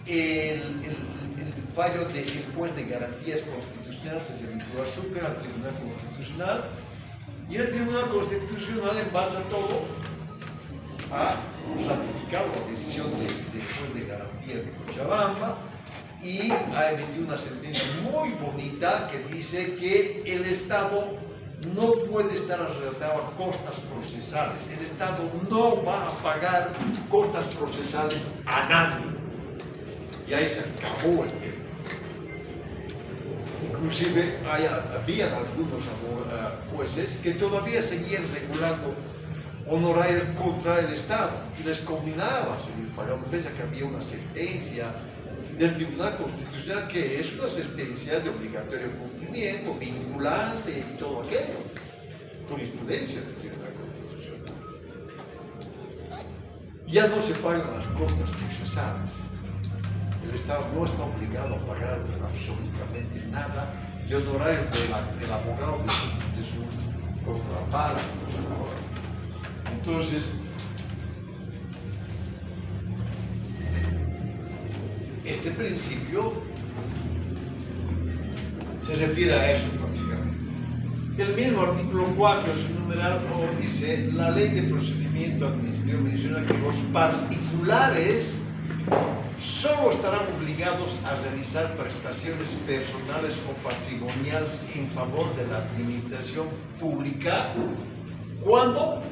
el fallo del juez de garantías constitucionales se remitió a Sucre, al Tribunal Constitucional, y el Tribunal Constitucional, en base a todo, ha ratificado la decisión del juez de garantías de Cochabamba y ha emitido una sentencia muy bonita que dice que el Estado no puede estar arreglado a costas procesales. El Estado no va a pagar costas procesales a nadie. Y ahí se acabó el tema. Inclusive habían algunos jueces que todavía seguían regulando honorarios contra el Estado y les combinaba seguir pagando, pese a que había una sentencia del Tribunal Constitucional que es una sentencia de obligatorio cumplimiento, vinculante y todo aquello, jurisprudencia del Tribunal Constitucional. Ya no se pagan las costas procesales. El Estado no está obligado a pagar absolutamente nada de honorarios del abogado de su contraparte. Entonces, este principio se refiere a eso prácticamente. El mismo artículo 4, su numeral O, dice: la ley de procedimiento administrativo menciona que los particulares solo estarán obligados a realizar prestaciones personales o patrimoniales en favor de la administración pública cuando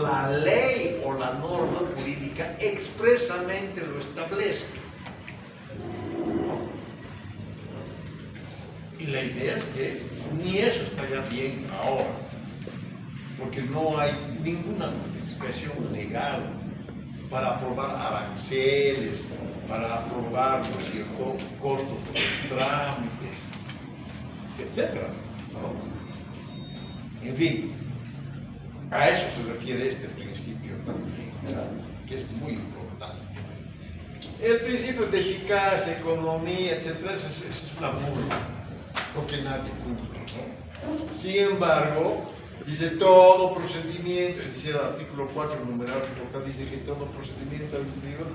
la ley o la norma jurídica expresamente lo establezca. Y la idea es que ni eso estaría bien ahora, porque no hay ninguna justificación legal para aprobar aranceles, para aprobar, ¿no es cierto?, costos de los trámites, etc. ¿no? En fin, a eso se refiere este principio también, ¿verdad?, que es muy importante. El principio de eficacia, economía, etc., es una burla, porque nadie cumple, ¿no? Sin embargo, dice todo procedimiento, dice el artículo 4, numeral importante, dice que todo procedimiento administrativo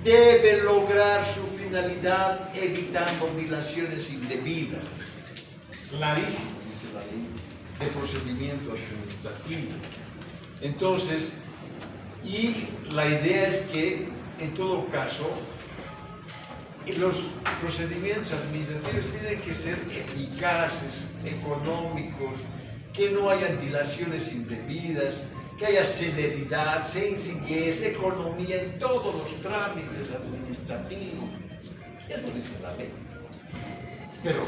debe lograr su finalidad evitando dilaciones indebidas. Clarísimo, dice la ley de procedimiento administrativo. Entonces, y la idea es que, en todo caso, los procedimientos administrativos tienen que ser eficaces, económicos, que no hayan dilaciones indebidas, que haya celeridad, sencillez, economía en todos los trámites administrativos. Eso dice la ley. Pero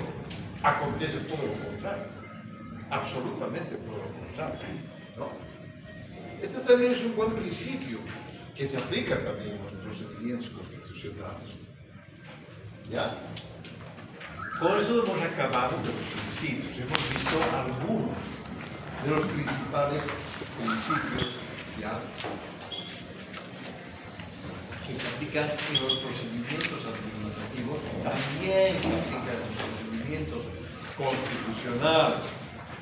acontece todo lo contrario, absolutamente todo lo contrario, ¿no? Este también es un buen principio que se aplica también en los procedimientos constitucionales. ¿Ya? Con esto hemos acabado de los principios, hemos visto algunos de los principales principios, ¿ya?, que se aplican en los procedimientos administrativos, también se aplican en los procedimientos constitucionales.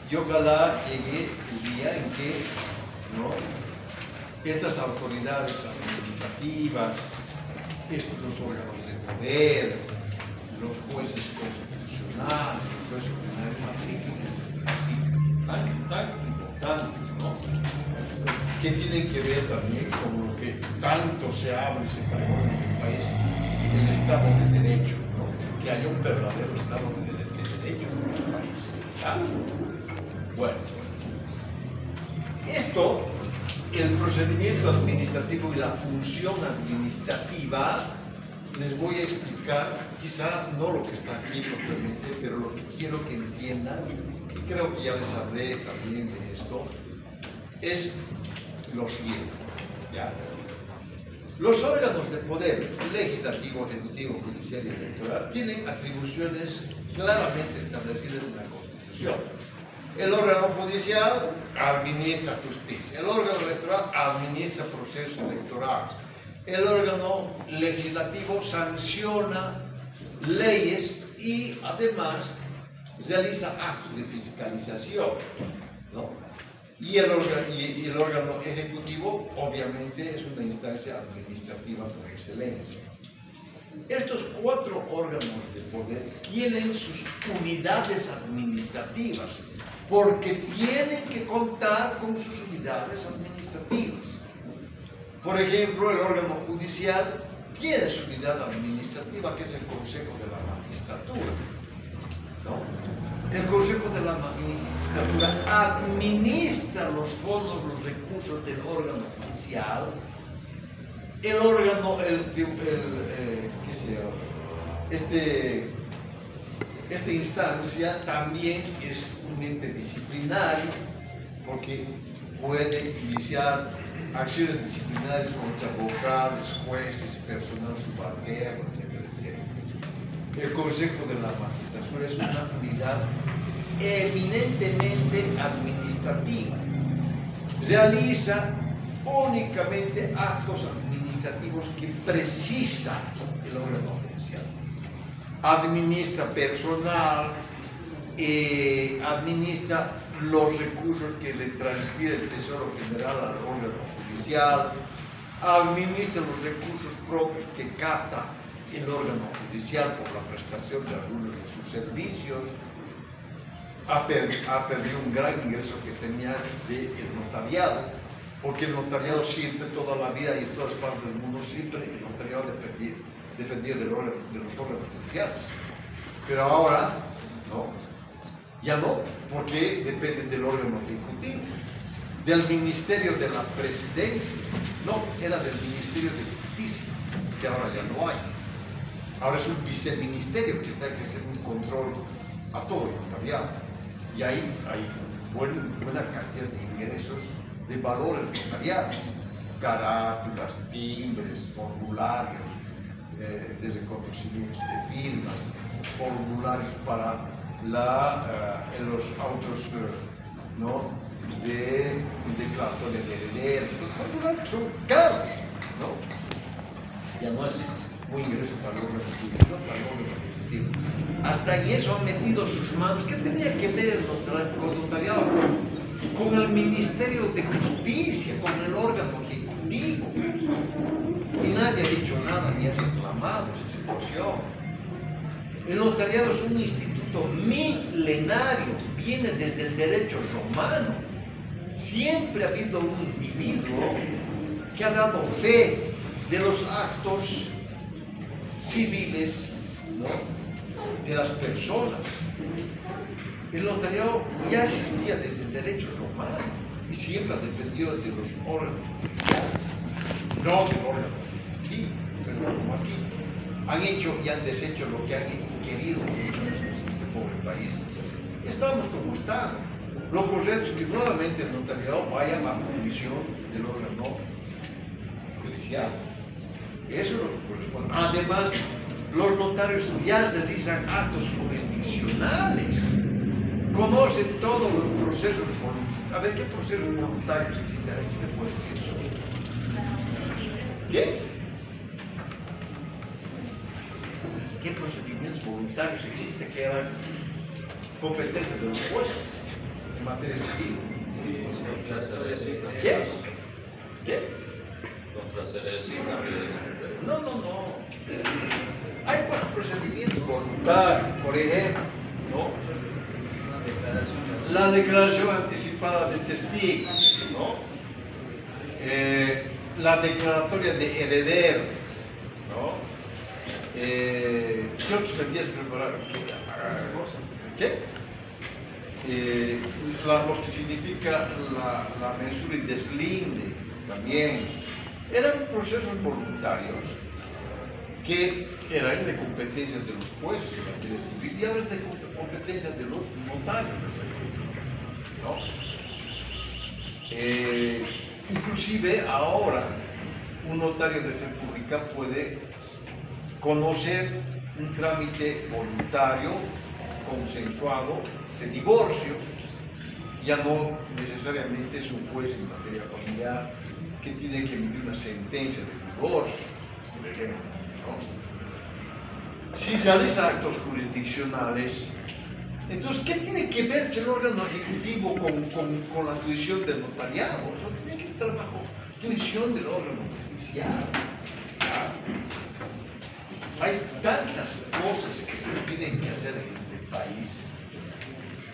Y ojalá llegue el día en que, ¿no?, estas autoridades administrativas, los órganos de poder, los jueces constitucionales, los jueces ordinarios, que tienen que ver también con lo que tanto se habla y se pregona en el país, el Estado de Derecho, ¿no? Que haya un verdadero Estado de Derecho en el país. ¿Ya? Bueno, esto, el procedimiento administrativo y la función administrativa, les voy a explicar, quizá no lo que está aquí propiamente, pero lo que quiero que entiendan, y creo que ya les hablé también de esto, es lo siguiente, ¿ya? Los órganos de poder legislativo, ejecutivo, judicial y electoral tienen atribuciones claramente establecidas en la Constitución. El órgano judicial administra justicia, el órgano electoral administra procesos electorales, el órgano legislativo sanciona leyes y además realiza actos de fiscalización, ¿no? Y el órgano ejecutivo, obviamente, es una instancia administrativa por excelencia. Estos 4 órganos de poder tienen sus unidades administrativas, porque tienen que contar con sus unidades administrativas. Por ejemplo, el órgano judicial tiene su unidad administrativa, que es el Consejo de la Magistratura, ¿no? El Consejo de la Magistratura administra los fondos, los recursos del órgano judicial. El órgano, ¿qué se llama? Esta instancia también es un ente disciplinario, porque puede iniciar acciones disciplinarias contra vocales, jueces, personal subalterno, etcétera, etcétera. El Consejo de la Magistratura es una unidad eminentemente administrativa. Realiza únicamente actos administrativos que precisa el órgano judicial. Administra personal, administra los recursos que le transfiere el Tesoro General al órgano judicial, administra los recursos propios que capta el órgano judicial por la prestación de algunos de sus servicios. Ha perdido un gran ingreso que tenía del notariado, porque el notariado siempre, toda la vida y en todas partes del mundo, siempre el notariado dependía de los órganos judiciales. Pero ahora, no, ya no, porque depende del órgano ejecutivo, del Ministerio de la Presidencia, no, era del Ministerio de Justicia, que ahora ya no hay. Ahora es un viceministerio que está ejerciendo un control a todo el notariado. Y ahí hay buena cantidad de ingresos de valores notariales, carátulas, timbres, formularios de reconocimientos de firmas, formularios para los autos ¿no? de declaratoria de herederos, los formularios que son caros, ¿no? Ya no es un ingreso para el órgano ejecutivo, para el órgano ejecutivo. Hasta en eso han metido sus manos. ¿Qué tenía que ver el notariado con el Ministerio de Justicia, con el órgano ejecutivo? Y nadie ha dicho nada ni ha reclamado esa situación. El notariado es un instituto milenario, viene desde el derecho romano. Siempre ha habido un individuo que ha dado fe de los actos civiles, ¿no? De las personas. El notariado ya existía desde el derecho romano y siempre ha dependido de los órganos judiciales, no del órgano ejecutivo, pero como aquí han hecho y han deshecho lo que han querido en este pobre país. Estamos como estamos. Lo correcto es que nuevamente el notariado vaya bajo comisión del órgano judicial. Eso es lo que corresponde. Además, los notarios ya realizan actos jurisdiccionales, conocen todos los procesos voluntarios. A ver, ¿qué procesos voluntarios existen? ¿Qué me puede decir eso? ¿Qué? ¿Qué procedimientos voluntarios existen que eran competencia de los jueces en materia civil? ¿Qué? ¿Qué? No. Hay procedimientos voluntarios, por ejemplo, ¿no? La declaración anticipada de testigos, ¿no? la declaratoria de heredero, ¿no? ¿Qué otros pedías preparar? ¿Qué? Lo que significa la mensura y deslinde también. Eran procesos voluntarios que eran de competencia de los jueces en materia civil y ahora es de competencia de los notarios de la República, ¿no? Inclusive ahora un notario de fe pública puede conocer un trámite voluntario, consensuado, de divorcio. Ya no necesariamente es un juez en materia familiar que tiene que emitir una sentencia de divorcio, por ejemplo, ¿no? Si se realiza actos jurisdiccionales, entonces, ¿qué tiene que ver el órgano ejecutivo con la tuición del notariado? Eso tiene que estar bajo tuición del órgano judicial. ¿Ya? Hay tantas cosas que se tienen que hacer en este país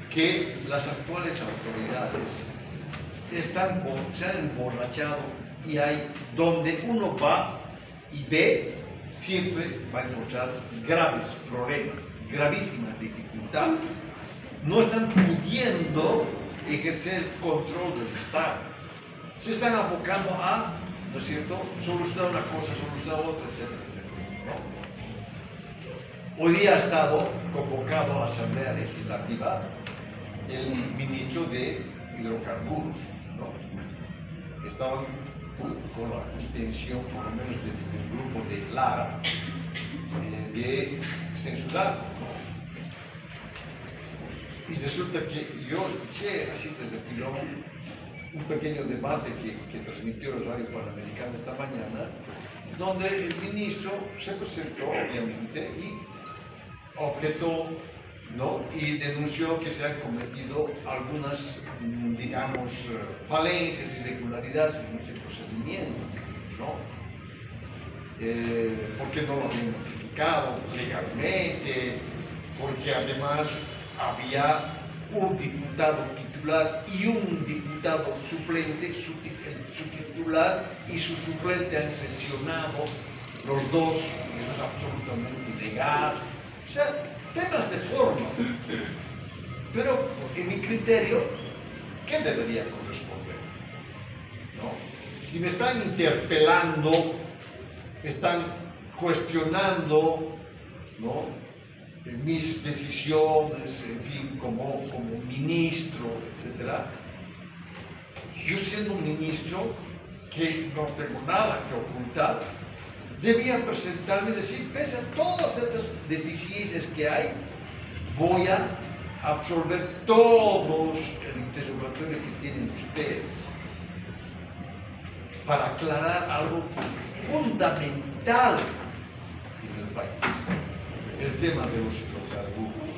que las actuales autoridades se han emborrachado y hay donde uno va y ve, siempre va a encontrar graves problemas, gravísimas dificultades. No están pudiendo ejercer el control del Estado. Se están abocando a, ¿no es cierto?, solucionar una cosa, solucionar otra, etcétera, etcétera, ¿no? Hoy día ha estado convocado a la Asamblea Legislativa el ministro de Hidrocarburos, ¿no? Estaban con la intención, por lo menos del grupo de Lara, de censurar. Y resulta que yo escuché así desde pilón un pequeño debate que transmitió la Radio Panamericana esta mañana, donde el ministro se presentó, obviamente, y objetó, ¿no? Y denunció que se han cometido algunas, digamos, falencias y irregularidades en ese procedimiento, ¿no? Porque no lo habían notificado legalmente, porque además había un diputado titular y un diputado suplente, su titular y su suplente han sesionado los dos, y eso es absolutamente ilegal. O sea, temas de forma. Pero en mi criterio, ¿qué debería corresponder? ¿No? Si me están interpelando, están cuestionando, ¿no?, mis decisiones, en fin, como ministro, etc. Yo siendo un ministro que no tengo nada que ocultar, debía presentarme y decir, pese a todas estas deficiencias que hay, voy a absorber todos el interrogatorio que tienen ustedes para aclarar algo fundamental en el país. El tema de los hidrocarburos.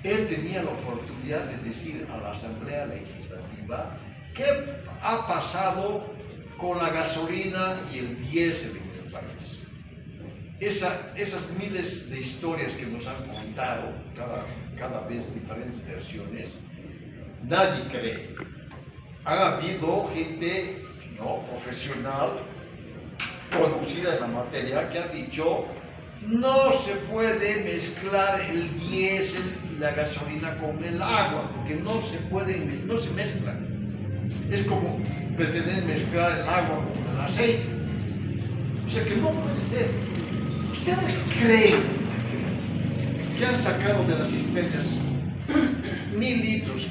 Él tenía la oportunidad de decir a la Asamblea Legislativa qué ha pasado con la gasolina y el diésel en el país. Esas miles de historias que nos han contado, cada vez diferentes versiones, nadie cree. Ha habido gente, ¿no?, profesional, conocida en la materia, que ha dicho: no se puede mezclar el diésel y la gasolina con el agua, porque no se mezclan. Es como pretender mezclar el agua con el aceite. O sea que no puede ser. ¿Ustedes creen que han sacado de las cisternas 1000 litros,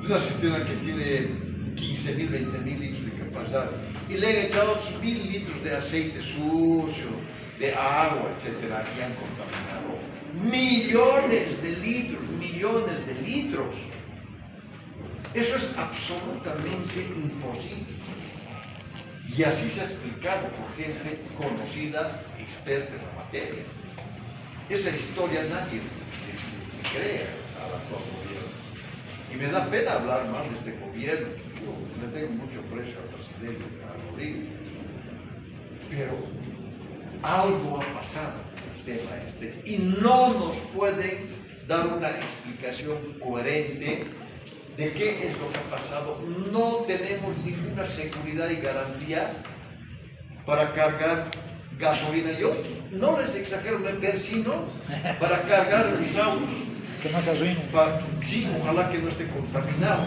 de una cisterna que tiene 15.000, 20.000 litros de capacidad, y le han echado otros 1000 litros de aceite sucio, de agua, etcétera, y han contaminado millones de litros? Eso es absolutamente imposible. Y así se ha explicado por gente conocida, experta en la materia. Esa historia nadie le cree al actual gobierno. Y me da pena hablar mal de este gobierno. Yo le tengo mucho aprecio al presidente, a Rodrigo. Pero algo ha pasado con el tema este. Y no nos pueden dar una explicación coherente de qué es lo que ha pasado. No tenemos ninguna seguridad y garantía para cargar gasolina. Yo no les exagero, me persino para cargar mis autos. Que no se arruinen. Sí, ojalá que no esté contaminado,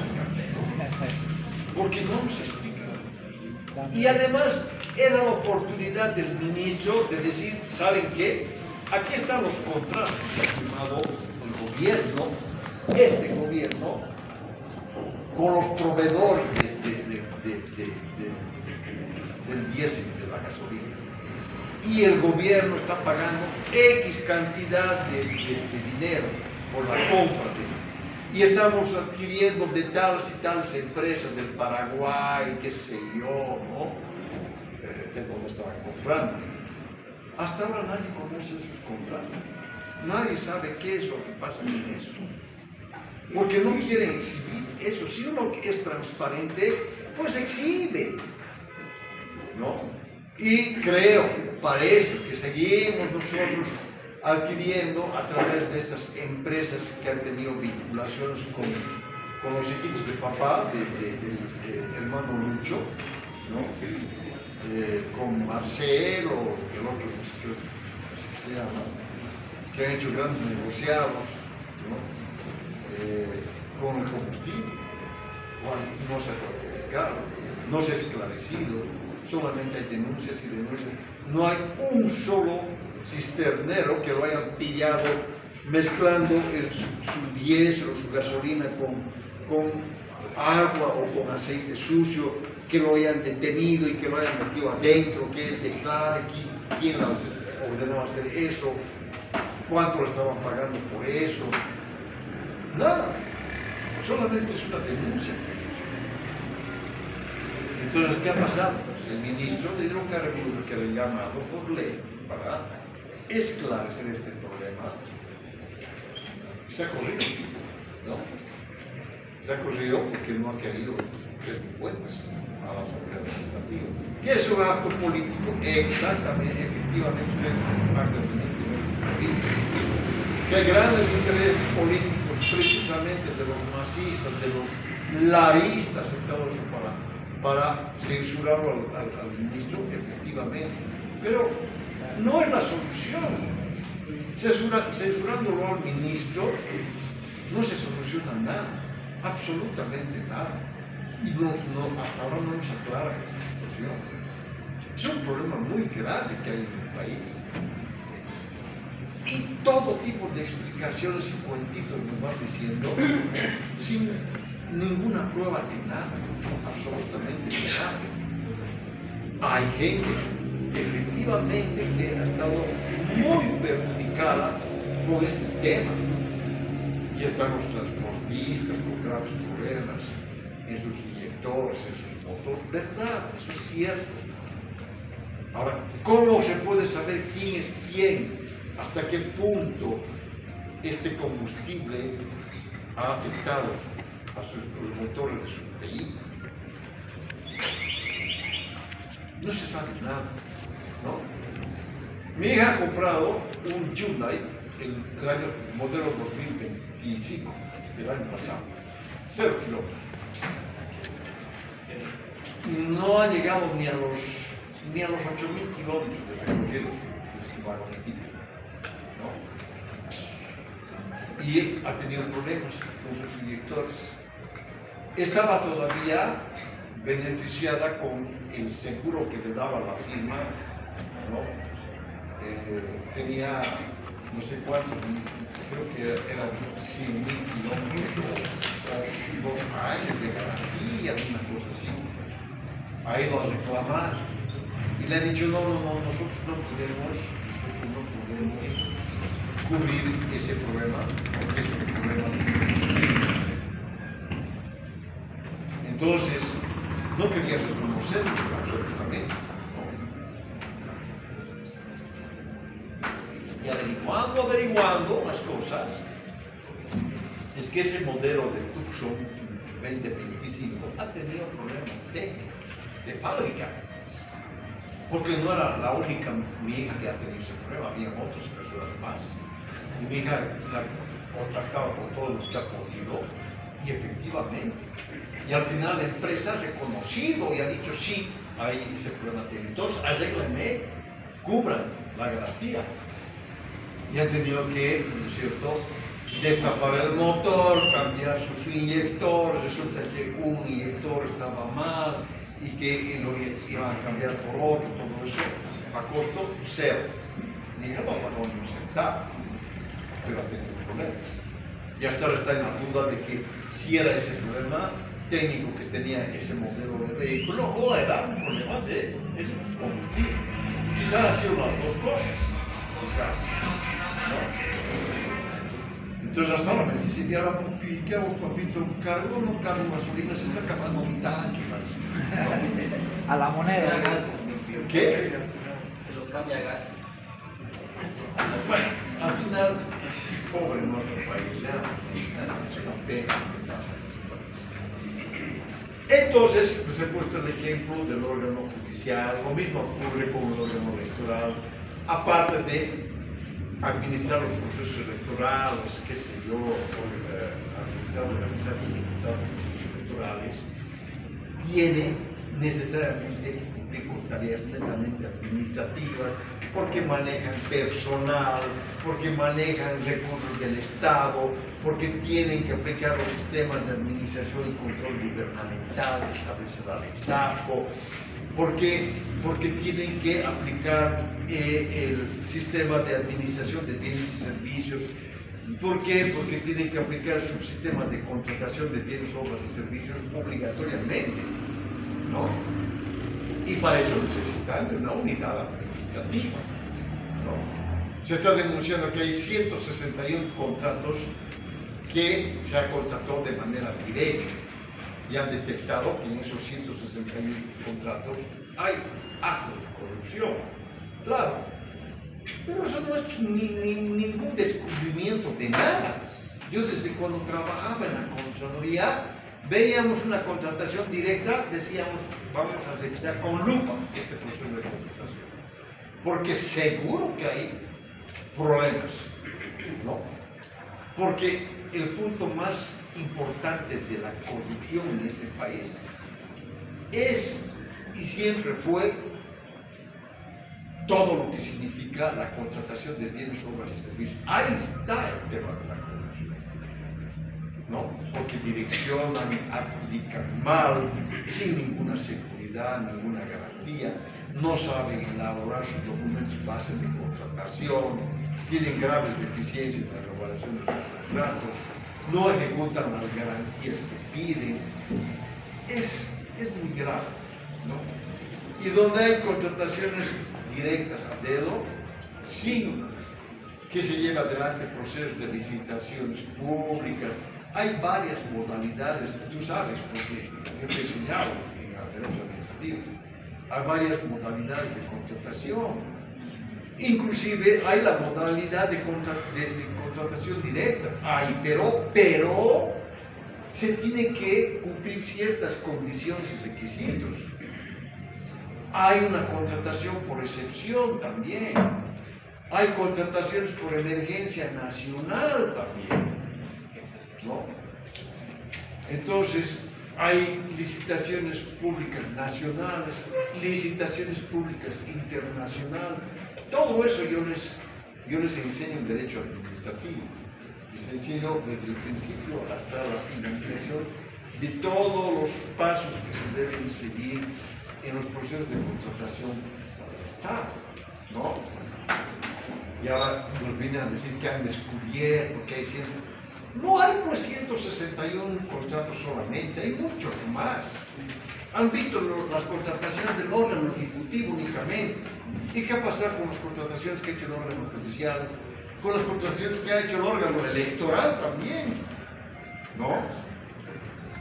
porque no nos explica. Y además era la oportunidad del ministro de decir, ¿saben qué? Aquí están los contratos que ha firmado el gobierno, este gobierno, con los proveedores del diésel y de la gasolina. Y el gobierno está pagando X cantidad de dinero por la compra y estamos adquiriendo de tales y tales empresas del Paraguay, qué sé yo, ¿no? De donde estaban comprando. Hasta ahora nadie conoce esos contratos. Nadie sabe qué es lo que pasa con eso. Porque no quieren exhibir eso. Si uno es transparente, pues exhibe, ¿no? Y parece que seguimos nosotros adquiriendo a través de estas empresas que han tenido vinculaciones con los hijitos de papá, del hermano Lucho, ¿no? Con Marcelo, el otro, no sé qué se llama, que han hecho grandes negociados, ¿no? Con el combustible. No se ha clarificado, no se ha esclarecido, solamente hay denuncias y denuncias. No hay un solo cisternero que lo hayan pillado mezclando su diésel o su gasolina con agua o con aceite sucio, que lo hayan detenido y que lo hayan metido adentro, que él declare quién le ordenó hacer eso, cuánto le estaban pagando por eso. Nada, solamente es una denuncia. Entonces, ¿qué ha pasado? El ministro le dieron que le llamado por ley para esclarecer este problema. Se ha corrido, ¿no? Se ha corrido porque no ha querido rendir cuentas a la Asamblea Legislativa. ¿Qué es un acto político? Exactamente, efectivamente, es un acto político. Que hay grandes intereses políticos, precisamente de los masistas, de los laristas en todo eso para censurarlo al ministro, efectivamente. Pero no es la solución. Censurándolo al ministro no se soluciona nada, absolutamente nada. Y hasta ahora no nos aclara esta situación. Es un problema muy grave que hay en el país. Y todo tipo de explicaciones y cuentitos nos van diciendo sin ninguna prueba de nada, absolutamente nada. Hay gente efectivamente que ha estado muy perjudicada con este tema. Aquí están los transportistas con graves problemas en sus inyectores, en sus motores. ¿Verdad? Eso es cierto. Ahora, ¿cómo se puede saber quién es quién? ¿Hasta qué punto este combustible ha afectado a los motores de sus vehículos? No se sabe nada, ¿no? Mi hija ha comprado un Hyundai, el año modelo 2025, del año pasado, 0 kilómetros. No ha llegado ni a los 8.000 kilómetros de recorrido su vagonetita, ¿no? Y ha tenido problemas con sus inyectores. Estaba todavía beneficiada con el seguro que le daba la firma, ¿no? Tenía no sé cuántos, creo que eran 100.000 kilómetros o 2 años de garantía, una cosa así. Ha ido a reclamar y le han dicho, no, nosotros no podemos cubrir ese problema porque es un problema de... Entonces, no quería reconocerlo, absolutamente. Y averiguando las cosas, es que ese modelo de Tucson 2025 ha tenido problemas técnicos de fábrica. Porque no era la única mi hija que ha tenido ese problema, había otras personas más. Y mi hija contactado con todos los que ha podido, y efectivamente. Y al final la empresa ha reconocido y ha dicho sí, hay ese problema. Entonces, arréglenme, cubran la garantía. Y han tenido que, ¿no es cierto?, destapar el motor, cambiar sus inyectores. Resulta que un inyector estaba mal y que lo iban a cambiar por otro, todo eso a costo cero. Ni no pagó ni un centavo, pero ha tenido problemas. Y hasta ahora está en la duda de que si era ese problema técnico que tenía ese modelo de vehículo o era un problema del combustible. Quizás ha sido las dos cosas, quizás, ¿no? Entonces hasta ahora me dice, ¿y ahora papi, qué hago, papito? ¿Cargo o no cargo gasolina? Se está acabando mi tanque, ¿no? A la moneda. ¿Qué? Te lo cambia a gas. Bueno, al final es pobre nuestro país, ¿ya? Es una pena. Entonces, pues he puesto el ejemplo del órgano judicial, lo mismo ocurre con el órgano electoral, aparte de administrar los procesos electorales, qué sé yo, administrar, organizar y ejecutar los procesos electorales, tiene necesariamente que cumplir con tareas netamente administrativas, porque manejan personal, porque manejan recursos del Estado, porque tienen que aplicar los sistemas de administración y control gubernamental que establece la ley SAPO, porque tienen que aplicar el sistema de administración de bienes y servicios. ¿Por qué? Porque tienen que aplicar su sistema de contratación de bienes, obras y servicios obligatoriamente, ¿no? Y para eso necesitan de una unidad administrativa, ¿no? Se está denunciando que hay 161 contratos que se ha contratado de manera directa y han detectado que en esos 161 contratos hay actos de corrupción. Claro, pero eso no es ningún descubrimiento de nada. Yo desde cuando trabajaba en la Contraloría veíamos una contratación directa, decíamos vamos a revisar con lupa este proceso de contratación, porque seguro que hay problemas, ¿no? Porque el punto más importante de la corrupción en este país es y siempre fue todo lo que significa la contratación de bienes, obras y servicios. Ahí está el tema de la corrupción, ¿no? Porque direccionan, aplican mal, sin ninguna seguridad, ninguna garantía, no saben elaborar sus documentos base de contratación, tienen graves deficiencias en la elaboración de sus contratos, no ejecutan las garantías que piden. Es muy grave, ¿no? Y donde hay contrataciones directas a dedo, sin que se lleve adelante procesos de licitaciones públicas, hay varias modalidades, tú sabes, porque yo te he enseñado en el derecho administrativo, hay varias modalidades de contratación. Inclusive hay la modalidad de contratación directa, pero se tienen que cumplir ciertas condiciones y requisitos. Hay una contratación por excepción también, hay contrataciones por emergencia nacional también, ¿no? Entonces, hay licitaciones públicas nacionales, licitaciones públicas internacionales. Todo eso yo les enseño en derecho administrativo. Les enseño desde el principio hasta la finalización de todos los pasos que se deben seguir en los procesos de contratación para el Estado, ¿no? Y ahora nos vienen a decir que han descubierto que hay 100. No hay pues 161 contratos solamente, hay muchos más. Han visto las contrataciones del órgano ejecutivo únicamente. ¿Y qué ha pasado con las contrataciones que ha hecho el órgano judicial? Con las contrataciones que ha hecho el órgano electoral también, ¿no?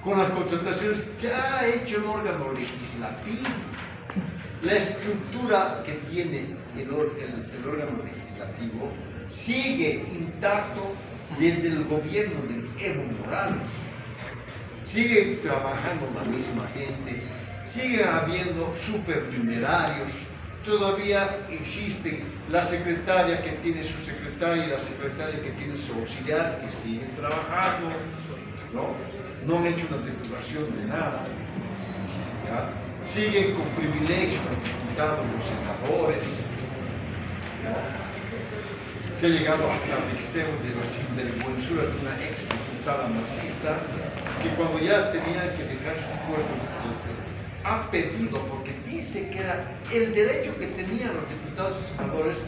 Con las contrataciones que ha hecho el órgano legislativo. La estructura que tiene el órgano legislativo sigue intacto desde el gobierno de Evo Morales. Sigue trabajando la misma gente, sigue habiendo supernumerarios, todavía existen la secretaria que tiene su secretaria y la secretaria que tiene su auxiliar, que siguen trabajando, ¿no? No han hecho una depuración de nada, ¿ya? Siguen con privilegios los diputados, los senadores, ¿no? Se ha llegado hasta el extremo de la sinvergüenzura de una ex diputada marxista que cuando ya tenía que dejar sus puestos ha pedido, porque dice que era el derecho que tenían los diputados y senadores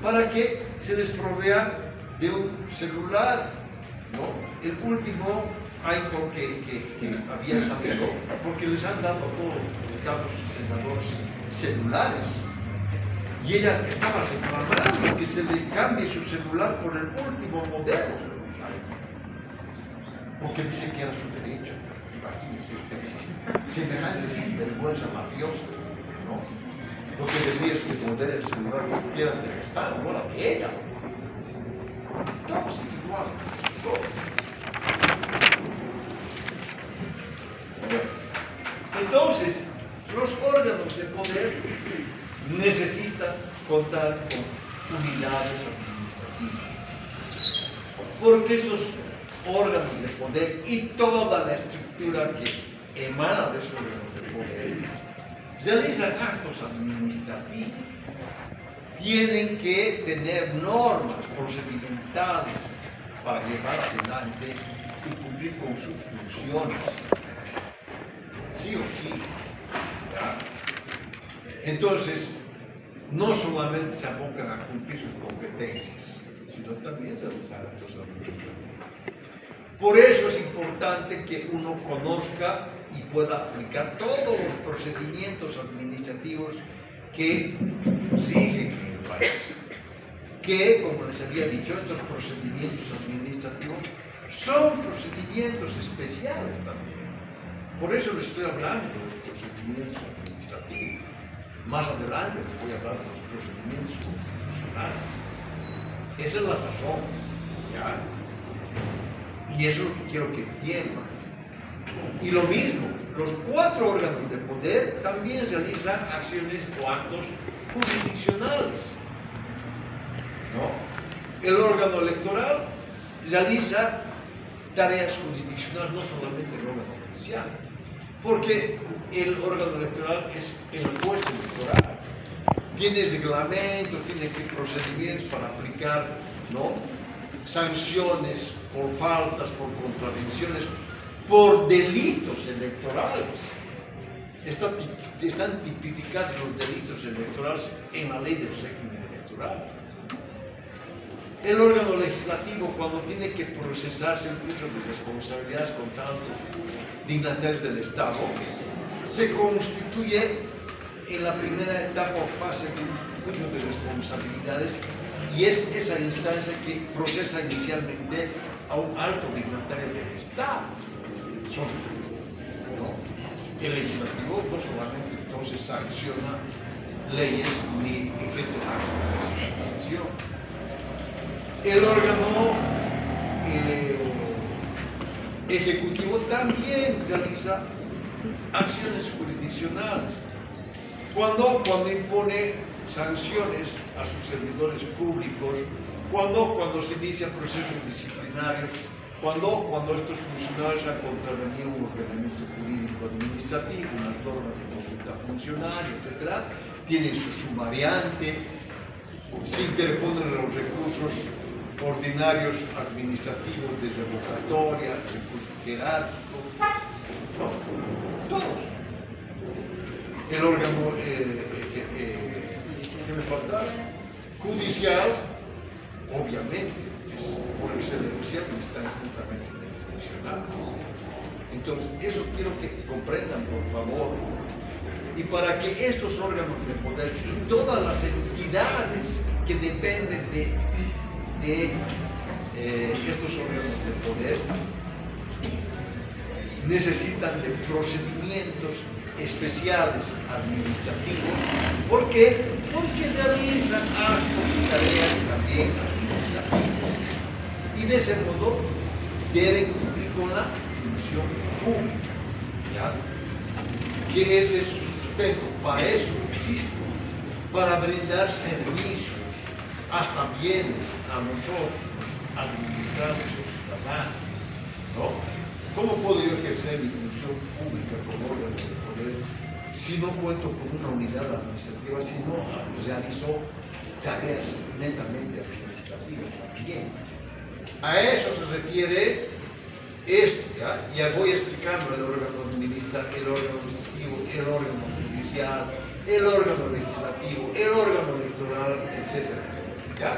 para que se les provea de un celular, ¿no? El último iPhone que había salido, porque les han dado a todos los diputados y senadores celulares. Y ella estaba reclamando que se le cambie su celular por el último modelo, porque dice que era su derecho. Imagínense ustedes, semejante sinvergüenza mafiosa, ¿no? Lo que debería es que poner el celular ni siquiera del Estado, no la de ella. Todos igual, todos. Entonces, los órganos de poder necesitan contar con unidades administrativas, porque estos órganos de poder y toda la estructura que emana de esos órganos de poder realizan actos administrativos, tienen que tener normas procedimentales para llevar adelante y cumplir con sus funciones, sí o sí, ¿ya? Entonces, no solamente se abocan a cumplir sus competencias, sino también a realizar actos administrativos. Por eso es importante que uno conozca y pueda aplicar todos los procedimientos administrativos que rigen en el país. Que, como les había dicho, estos procedimientos administrativos son procedimientos especiales también. Por eso les estoy hablando de los procedimientos administrativos. Más adelante les voy a hablar de los procedimientos constitucionales. Esa es la razón, ¿ya? Y eso es lo que quiero que entiendan. Y lo mismo, los 4 órganos de poder también realizan acciones o actos jurisdiccionales, ¿no? El órgano electoral realiza tareas jurisdiccionales, no solamente el órgano judicial, porque el órgano electoral es el juez electoral. Tiene reglamentos, tiene procedimientos para aplicar, ¿no?, sanciones por faltas, por contravenciones, por delitos electorales. Están tipificados los delitos electorales en la ley del régimen electoral. El órgano legislativo, cuando tiene que procesarse el uso de responsabilidades contra altos dignatarios del Estado, se constituye en la primera etapa o fase de un juicio de responsabilidades, y es esa instancia que procesa inicialmente a un alto dignatario del Estado. ¿No? El legislativo no solamente entonces sanciona leyes ni ejerce actos de fiscalización. El órgano ejecutivo también realiza acciones jurisdiccionales. Cuando impone sanciones a sus servidores públicos, cuando se inician procesos disciplinarios, cuando estos funcionarios han contravenido un ordenamiento jurídico administrativo, unas normas de conducta funcionaria, etc., tienen su sumariante, se interponen los recursos ordinarios administrativos de revocatoria, recurso jerárquico, ¿no? Todos. El órgano ¿qué me falta? Judicial, obviamente, es por excelencia, pues está estrictamente mencionado. Entonces, eso quiero que comprendan, por favor, y para que estos órganos de poder y todas las entidades que dependen de estos órganos de poder necesitan de procedimientos especiales administrativos. ¿Por qué? Porque realizan actos y tareas también administrativas, y de ese modo deben cumplir con la función pública, ¿ya? Que ese es su sustento, para eso existe, para brindar servicios, hasta bienes a nosotros, administrantes o ciudadanos, ¿no? ¿Cómo puedo yo ejercer mi función pública como órgano de poder si no cuento con una unidad administrativa, si no realizo tareas netamente administrativas también? A eso se refiere esto, ¿ya? Ya voy explicando el órgano administrativo, el órgano judicial, el órgano legislativo, el órgano electoral, etcétera, etcétera, ¿ya?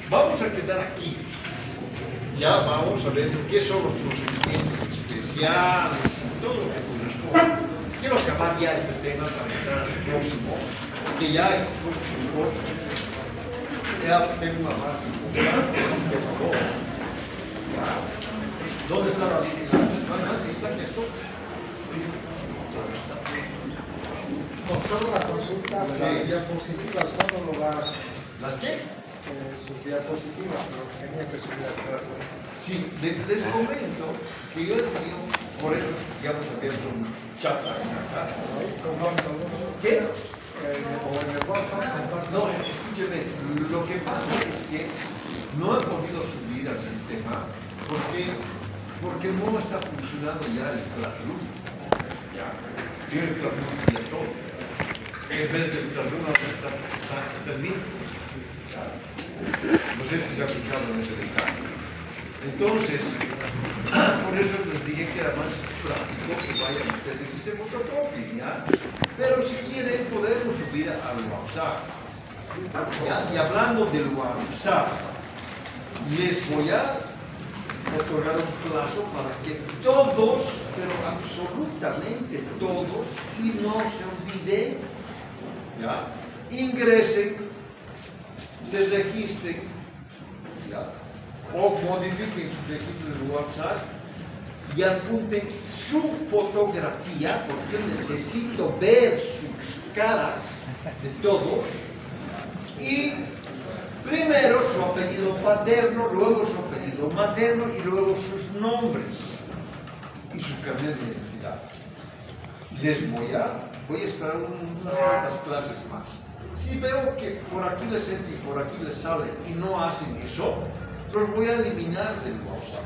Vamos a quedar aquí. Ya vamos a ver qué son los procedimientos especiales y todo lo que corresponde. Quiero acabar ya este tema para entrar al próximo, porque ya hay muchos grupos. Ya tengo una más importante, por favor. Ya. ¿Dónde está la ¿Está aquí esto? Solo la consulta, las diapositivas, ¿cuándo lo va a ¿Las qué? sus diapositivas? Pero tenía que subir atrás. Sí, les comento que yo les digo, por eso ya hemos abierto un chat acá. ¿Qué? O en el WhatsApp. No, escúcheme, lo que pasa es que no he podido subir al sistema porque no está funcionando ya el Classroom. Ya, tiene el Classroom y todo. En vez del Classroom ahora está en mí. No sé si se ha aplicado en ese detalle. Entonces, por eso les dije que era más práctico que vayan ustedes y se fotocopien, ¿ya? Pero si quieren, podemos subir al WhatsApp. ¿Ya? Y hablando del WhatsApp, les voy a otorgar un plazo para que todos, pero absolutamente todos, y no se olviden, ¿ya? Ingresen, se registren, ¿ya? O modifiquen sus registros de WhatsApp y apunten su fotografía, porque yo necesito ver sus caras de todos, y primero su apellido paterno, luego su apellido materno y luego sus nombres y su carnet de identidad. Voy a esperar unas cuantas clases más. Si veo que por aquí les entra y por aquí les sale y no hacen eso, los voy a eliminar del WhatsApp.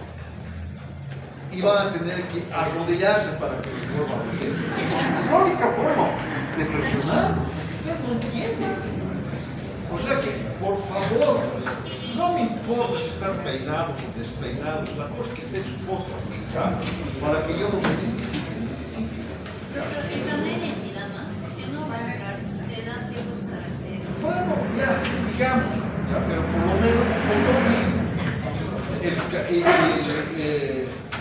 Y van a tener que arrodillarse para que los vuelvan a ver. Es la única forma de presionar. Ustedes no entienden. O sea que, por favor, no me importa si están peinados o despeinados, la cosa es que esté su foto, ¿ya? Para que yo los identifique, necesite. Pero el carnet de identidad, ¿no? Si no va a llegar, te da ciertos caracteres. Bueno, ya, digamos, ya, pero por lo menos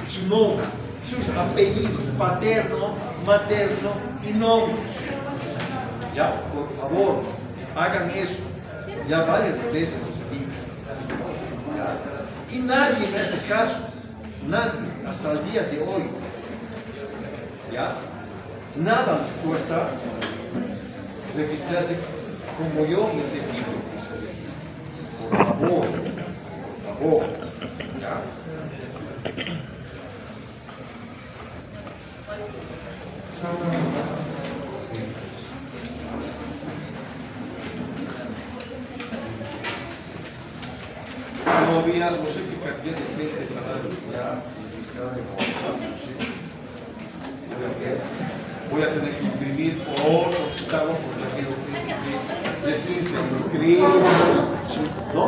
su nombre, sus apellidos, paterno, materno y nombre. Ya, por favor, hagan eso. Ya varias veces les he dicho. Ya. Y nadie me hace caso, nadie, hasta el día de hoy. ¿Ya? Nada les cuesta registrarse como yo necesito que se registren. Por favor, por favor. ¿Ya? Todavía no sé qué cantidad de gente estará ya registrada en WhatsApp, no sé. Voy a tener que imprimir otro octavo porque quiero que recién se inscriben, ¿no?